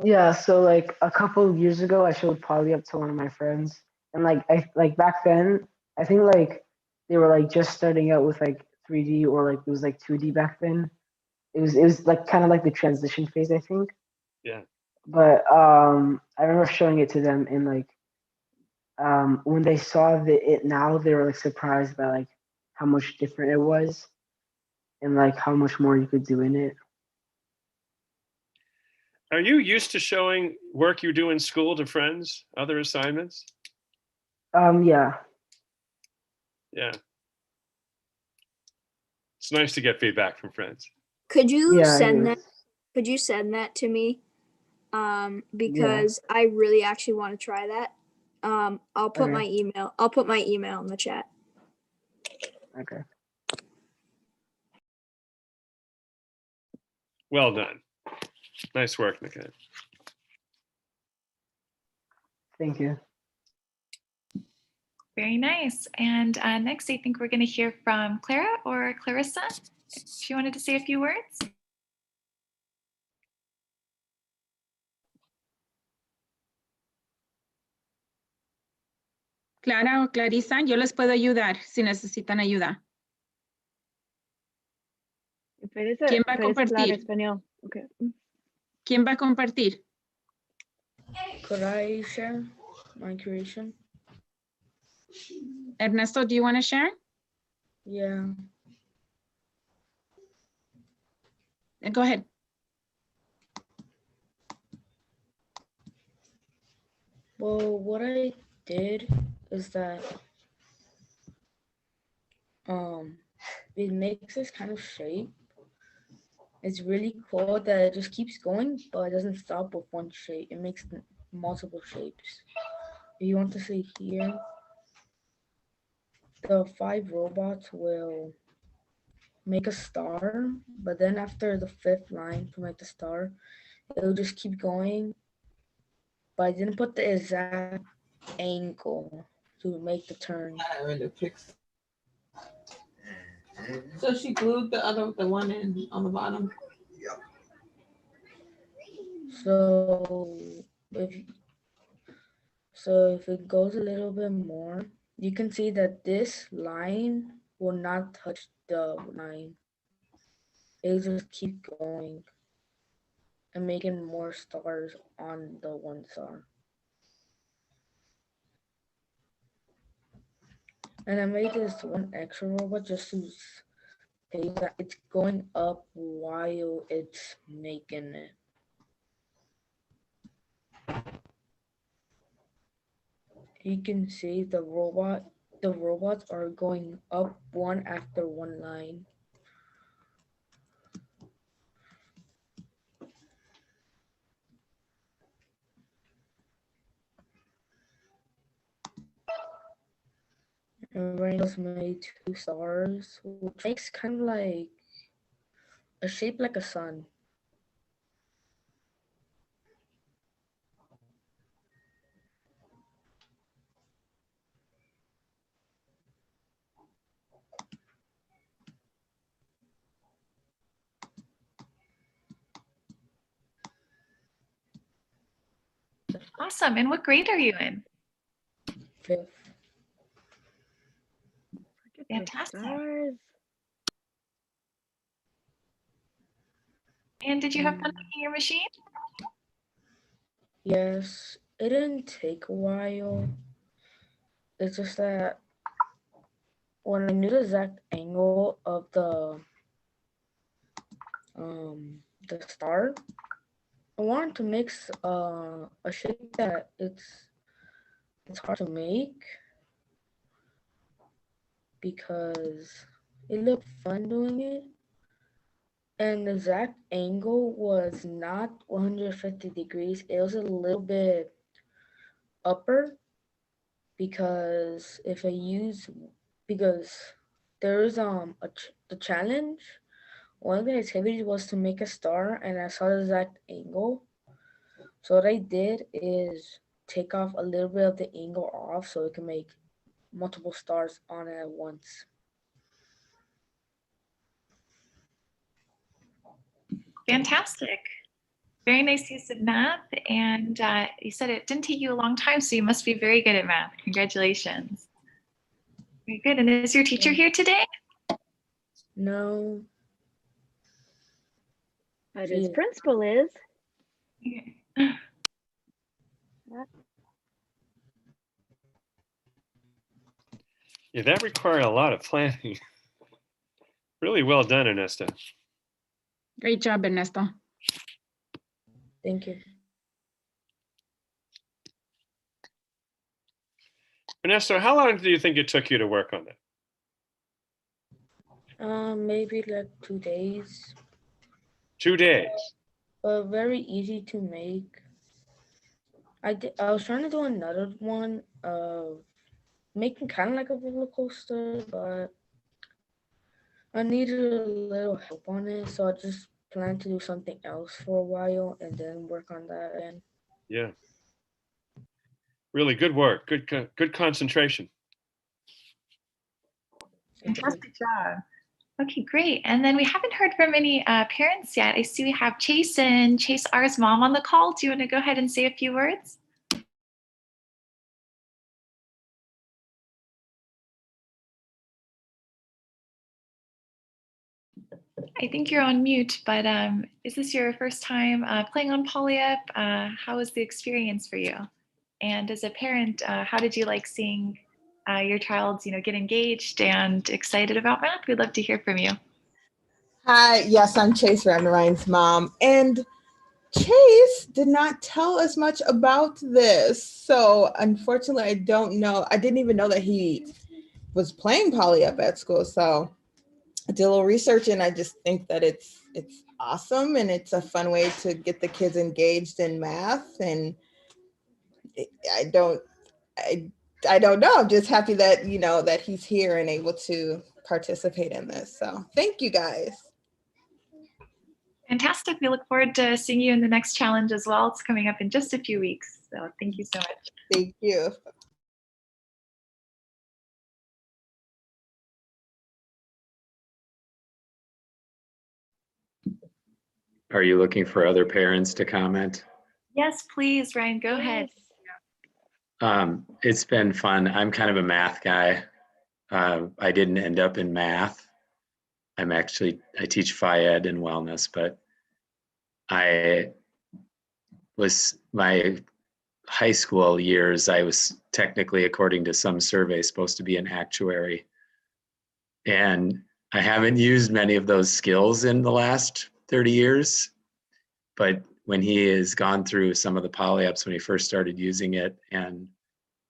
yeah, so like a couple of years ago, I showed Poly up to one of my friends, and like back then, I think like they were like just starting out with like 3D, or like it was like 2D back then. It was like kind of like the transition phase, I think. Yeah. But I remember showing it to them, and like when they saw it now, they were like surprised by like how much different it was, and like how much more you could do in it. Are you used to showing work you do in school to friends, other assignments? Yeah. Yeah. It's nice to get feedback from friends. Could you Yeah, it send is. that? Could you send that to me? Yeah. Because I really actually want to try that. I'll put my Okay. email. I'll put my email in the chat. Okay. Well done. Nice work, Nikai. Thank you. Very nice. And next, I think we're going to hear from Clara or Clarissa, if you wanted to say a few words. Clara o Clarisa, yo les puedo ayudar si necesitan ayuda. ¿Quién va a Puedes hablar compartir? español. Okay. ¿Quién va a compartir? Could I share my creation? Ernesto, do you want to share? Yeah. Go ahead. Well, what I did is that it makes this kind of shape. It's really cool that it just keeps going, but it doesn't stop with one shape. It makes multiple shapes. If you want to see here, the 5 robots will make a star, but then after the 5th line to make the star, it'll just keep going. But I didn't put the exact angle to make the turn. So she glued the one in on the bottom. So if it goes a little bit more, you can see that this line will not touch the line. It'll just keep going and making more stars on the one star. And I made this one extra robot just to say that it's going up while it's making it. You can see the robots are going up one after one line. And Rainbows made 2 stars, which makes kind of like a shape like a sun. Awesome. And what grade are you in? 5th. Fantastic. And did you have fun making your machine? Yes, it didn't take a while. It's just that when I knew the exact angle of the star, I wanted to make a shape that it's hard to make because it looked fun doing it. And the exact angle was not 150 degrees. It was a little bit upper because because there's the challenge. One of the activities was to make a star, and I saw the exact angle. So what I did is take off a little bit of the angle off so it can make multiple stars on it at once. Fantastic. Very nice use of math. And you said it didn't take you a long time, so you must be very good at math. Congratulations. Very good. And is your teacher here today? No. But his principal is. Yeah, that required a lot of planning. Really well done, Ernesto. Great job, Ernesto. Thank you. Ernesto, how long do you think it took you to work on that? Maybe like 2 days. 2 days. Very easy to make. I was trying to do another one of making kind of like a roller coaster, but I needed a little help on it, so I just planned to do something else for a while and then work on that again. Yeah. Really good work. Good concentration. Fantastic job. Okay, great. And then we haven't heard from any parents yet. I see we have Chase and Chase R's mom on the call. Do you want to go ahead and say a few words? I think you're on mute, but is this your first time playing on PolyUp? How was the experience for you? And as a parent, how did you like seeing your child, get engaged and excited about math? We'd love to hear from you. Hi, yes, I'm Chase Ryan's mom, and Chase did not tell us much about this. So unfortunately, I don't know. I didn't even know that he was playing PolyUp at school. So I did a little research, and I just think that it's awesome, and it's a fun way to get the kids engaged in math. And I don't know. I'm just happy that that he's here and able to participate in this. So thank you guys. Fantastic. We look forward to seeing you in the next challenge as well. It's coming up in just a few weeks. So thank you so much. Thank you. Are you looking for other parents to comment? Yes, please, Ryan, go ahead. It's been fun. I'm kind of a math guy. I didn't end up in math. I teach Phi Ed and wellness, but my high school years, I was technically, according to some survey, supposed to be an actuary. And I haven't used many of those skills in the last 30 years, but when he has gone through some of the PolyUps when he first started using it and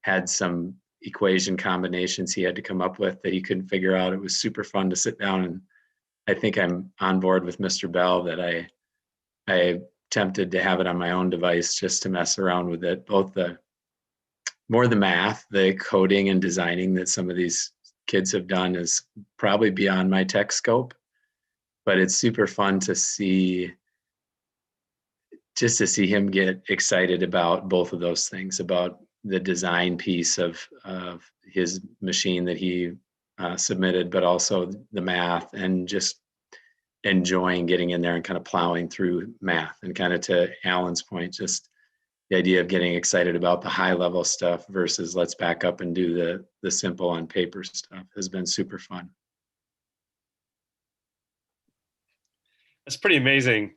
had some equation combinations he had to come up with that he couldn't figure out, it was super fun to sit down. And I think I'm on board with Mr. Bell that I tempted to have it on my own device just to mess around with it, both the math, the coding and designing that some of these kids have done is probably beyond my tech scope, but it's super fun to see him get excited about both of those things, about the design piece of his machine that he submitted, but also the math, and just enjoying getting in there and kind of plowing through math. And kind of to Alan's point, just the idea of getting excited about the high level stuff versus let's back up and do the simple on paper stuff has been super fun. It's pretty amazing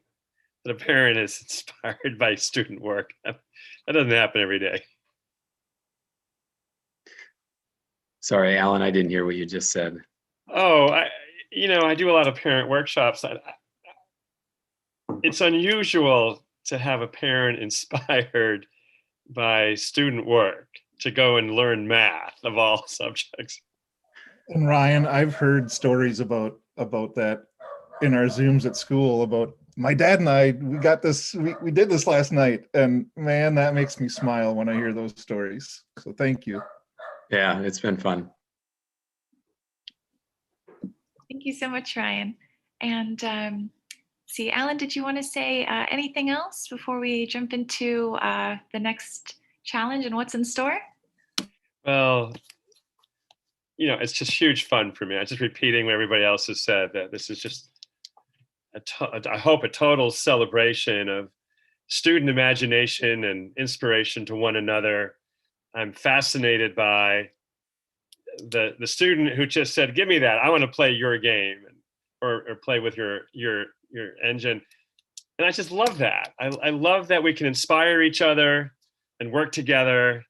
that a parent is inspired by student work. That doesn't happen every day. Sorry, Alan, I didn't hear what you just said. Oh, I do a lot of parent workshops. It's unusual to have a parent inspired by student work to go and learn math of all subjects. And Ryan, I've heard stories about that in our Zooms at school about my dad and I, we did this last night, and man, that makes me smile when I hear those stories. So thank you. Yeah, it's been fun. Thank you so much, Ryan. And see, Alan, did you want to say anything else before we jump into the next challenge and what's in store? Well, it's just huge fun for me. I'm just repeating what everybody else has said, that this is just I hope a total celebration of student imagination and inspiration to one another. I'm fascinated by the student who just said, "Give me that! I want to play your game," or play with your engine. And I just love that. I love that we can inspire each other and work together.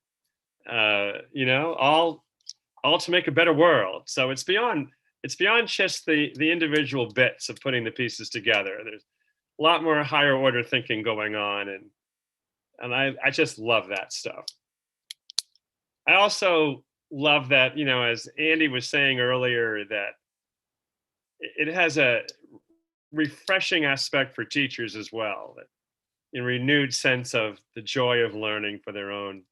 You know, all to make a better world. So it's beyond just the individual bits of putting the pieces together. There's a lot more higher order thinking going on, and I just love that stuff. I also love that, you know, as Andy was saying earlier, that it has a refreshing aspect for teachers as well, that a renewed sense of the joy of learning for their own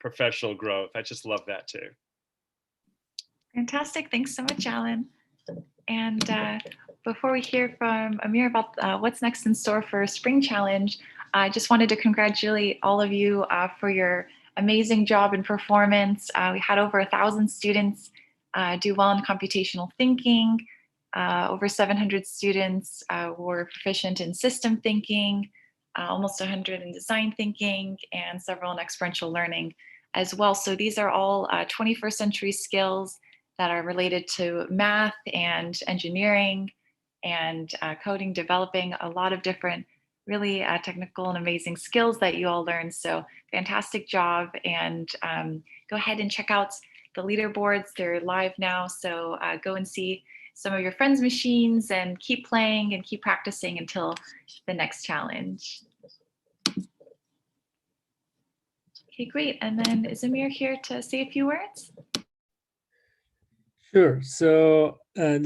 professional growth. I just love that too. Fantastic. Thanks so much, Alan. And before we hear from Amir about what's next in store for Spring Challenge, I just wanted to congratulate all of you for your amazing job and performance. We had over 1,000 students do well in computational thinking. Over 700 students were proficient in system thinking, almost 100 in design thinking, and several in experiential learning as well. So these are all 21st century skills that are related to math and engineering and coding, developing a lot of different really technical and amazing skills that you all learned. So fantastic job. And go ahead and check out the leaderboards. They're live now. So go and see some of your friends' machines and keep playing and keep practicing until the next challenge. Okay, great. And then is Amir here to say a few words? Sure. So I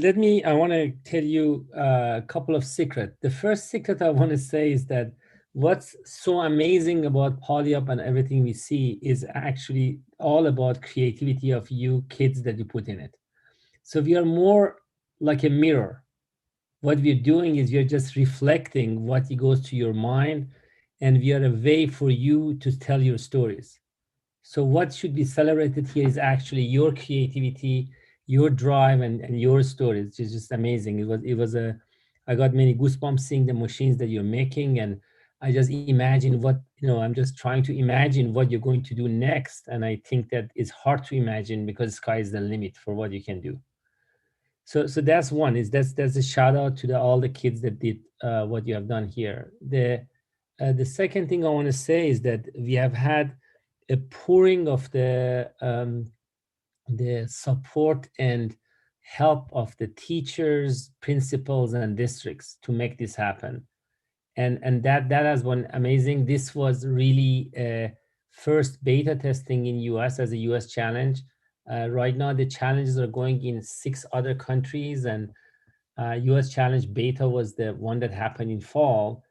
want to tell you a couple of secrets. The first secret I want to say is that what's so amazing about PolyUp and everything we see is actually all about creativity of you kids that you put in it. So we are more like a mirror. What we're doing is we're just reflecting what goes to your mind, and we are a way for you to tell your stories. So what should be celebrated here is actually your creativity, your drive, and your stories. It's just amazing. I got many goosebumps seeing the machines that you're making, and I just imagine I'm just trying to imagine what you're going to do next. And I think that it's hard to imagine because sky is the limit for what you can do. So that's one. That's a shout out to all the kids that did what you have done here. The second thing I want to say is that we have had a pouring of the support and help of the teachers, principals, and districts to make this happen. And that has been amazing. This was really first beta testing in US as a US challenge. Right now, the challenges are going in 6 other countries, and US challenge beta was the one that happened in fall.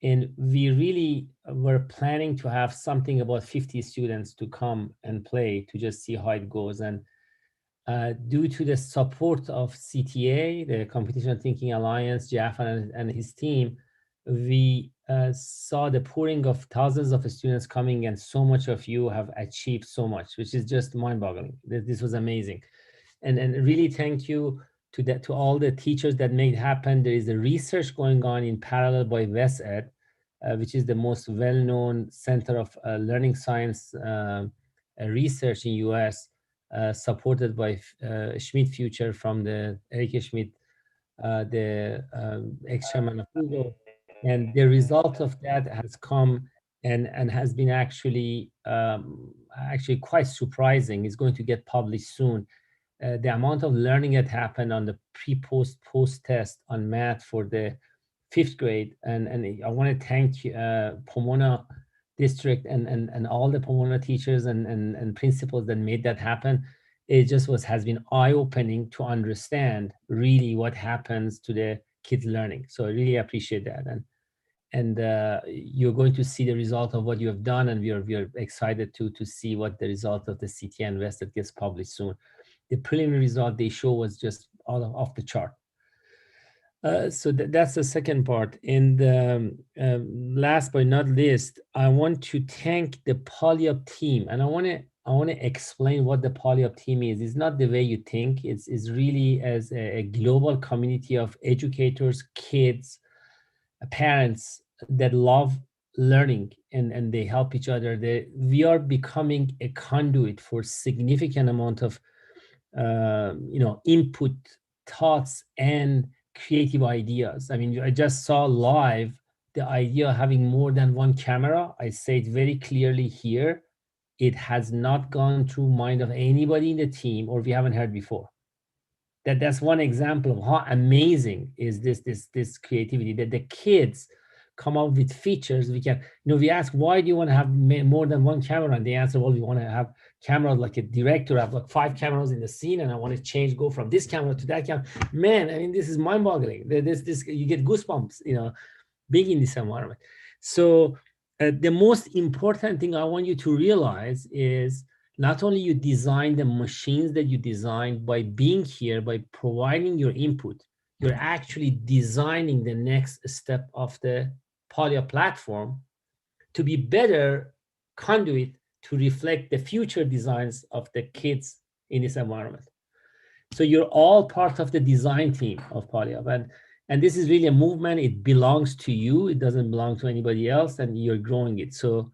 And we really were planning to have something about 50 students to come and play to just see how it goes. And due to the support of CTA, the Computational Thinking Alliance, Jaffa and his team, we saw the pouring of thousands of students coming, and so much of you have achieved so much, which is just mind-boggling. This was amazing. And really thank you to all the teachers that made it happen. There is a research going on in parallel by WestEd, which is the most well-known center of learning science research in US, supported by Schmidt Future from the Eric Schmidt, the ex-chairman of Google. And the result of that has come and has been actually quite surprising. It's going to get published soon. The amount of learning that happened on the post test on math for the 5th grade, and I want to thank Pomona district and all the Pomona teachers and principals that made that happen. It just has been eye-opening to understand really what happens to the kids learning. So I really appreciate that, and you're going to see the result of what you have done, and we are excited to see what the result of the CT and West that gets published soon. The preliminary result they show was just off the chart. So that's the second part. And last but not least, I want to thank the PolyUp team, and I want I want to explain what the PolyUp team is. It's not the way you think. It's really as a global community of educators, kids, parents that love learning, and they help each other. We are becoming a conduit for significant amount of input, thoughts, and creative ideas. I mean, I just saw live the idea of having more than one camera. I say it very clearly here. It has not gone through mind of anybody in the team, or we haven't heard before. That's one example of how amazing is this creativity, that the kids come up with features. We ask, why do you want to have more than one camera? And they answer, well, we want to have cameras like a director. I have like 5 cameras in the scene, and I want to go from this camera to that camera. Man, I mean, this is mind-boggling. This you get goosebumps, being in this environment. So the most important thing I want you to realize is not only you design the machines that you design, by being here, by providing your input, you're actually designing the next step of the PolyUp platform to be better conduit to reflect the future designs of the kids in this environment. So you're all part of the design team of PolyUp, and this is really a movement. It belongs to you. It doesn't belong to anybody else, and you're growing it. So,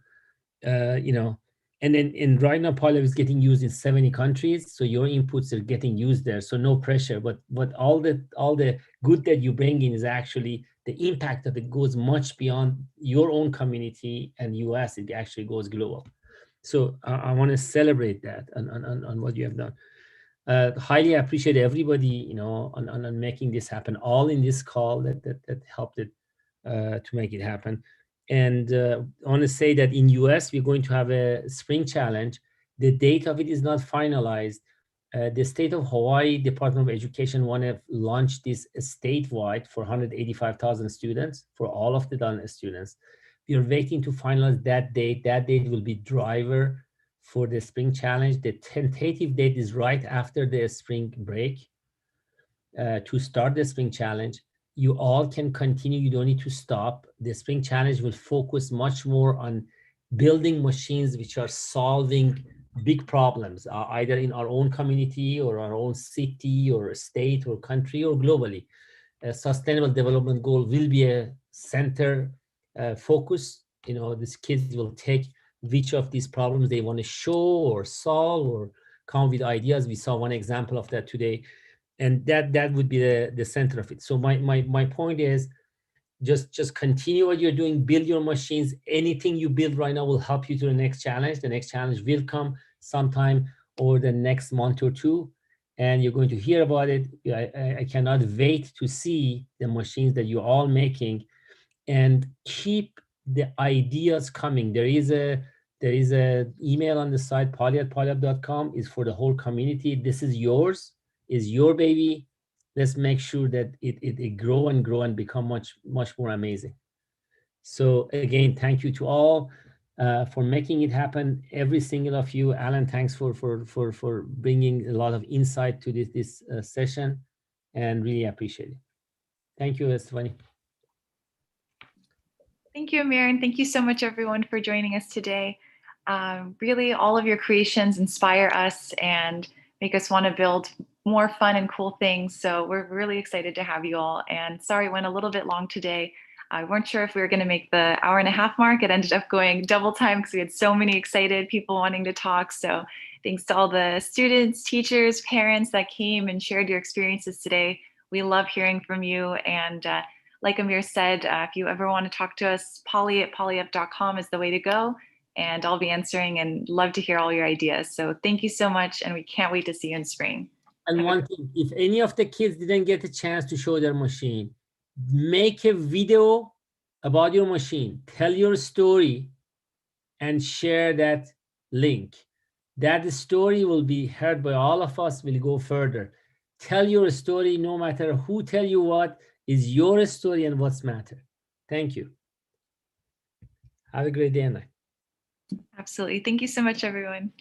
and then right now PolyUp is getting used in 70 countries. So your inputs are getting used there. So no pressure, but all the good that you bring in is actually the impact of it goes much beyond your own community and US. It actually goes global. So I want to celebrate that on what you have done. Highly appreciate everybody, on making this happen, all in this call that helped it to make it happen. And I want to say that in US, we're going to have a spring challenge. The date of it is not finalized. The state of Hawaii Department of Education want to launch this statewide for 185,000 students, for all of the students. We are waiting to finalize that date. That date will be driver for the spring challenge. The tentative date is right after the spring break to start the spring challenge. You all can continue. You don't need to stop. The spring challenge will focus much more on building machines which are solving big problems, either in our own community or our own city or state or country or globally. A sustainable development goal will be a center focus. These kids will take which of these problems they want to show or solve or come with ideas. We saw one example of that today. And that would be the center of it. So my point is, just continue what you're doing, build your machines. Anything you build right now will help you to the next challenge. The next challenge will come sometime over the next month or two, and you're going to hear about it. I cannot wait to see the machines that you're all making, and keep the ideas coming. There is a email on the site, poly@polyup.com, is for the whole community. This is yours, is your baby. Let's make sure that it grow and become much more amazing. So again, thank you to all for making it happen. Every single of you. Alan, thanks for bringing a lot of insight to this session, and really appreciate it. Thank you, Estefany. Thank you, Amir, and thank you so much, everyone, for joining us today. Really, all of your creations inspire us and make us want to build more fun and cool things. So we're really excited to have you all. And sorry, it went a little bit long today. I weren't sure if we were going to make the hour-and-a-half mark. It ended up going double time because we had so many excited people wanting to talk. So thanks to all the students, teachers, parents that came and shared your experiences today. We love hearing from you. And like Amir said, if you ever want to talk to us, poly@polyup.com is the way to go. And I'll be answering and love to hear all your ideas. So thank you so much. And we can't wait to see you in spring. And one thing, if any of the kids didn't get a chance to show their machine, make a video about your machine, tell your story, and share that link. That story will be heard by all of us, will go further. Tell your story, no matter who tell you what, is your story and what's matter. Thank you. Have a great day and night. Absolutely. Thank you so much, everyone.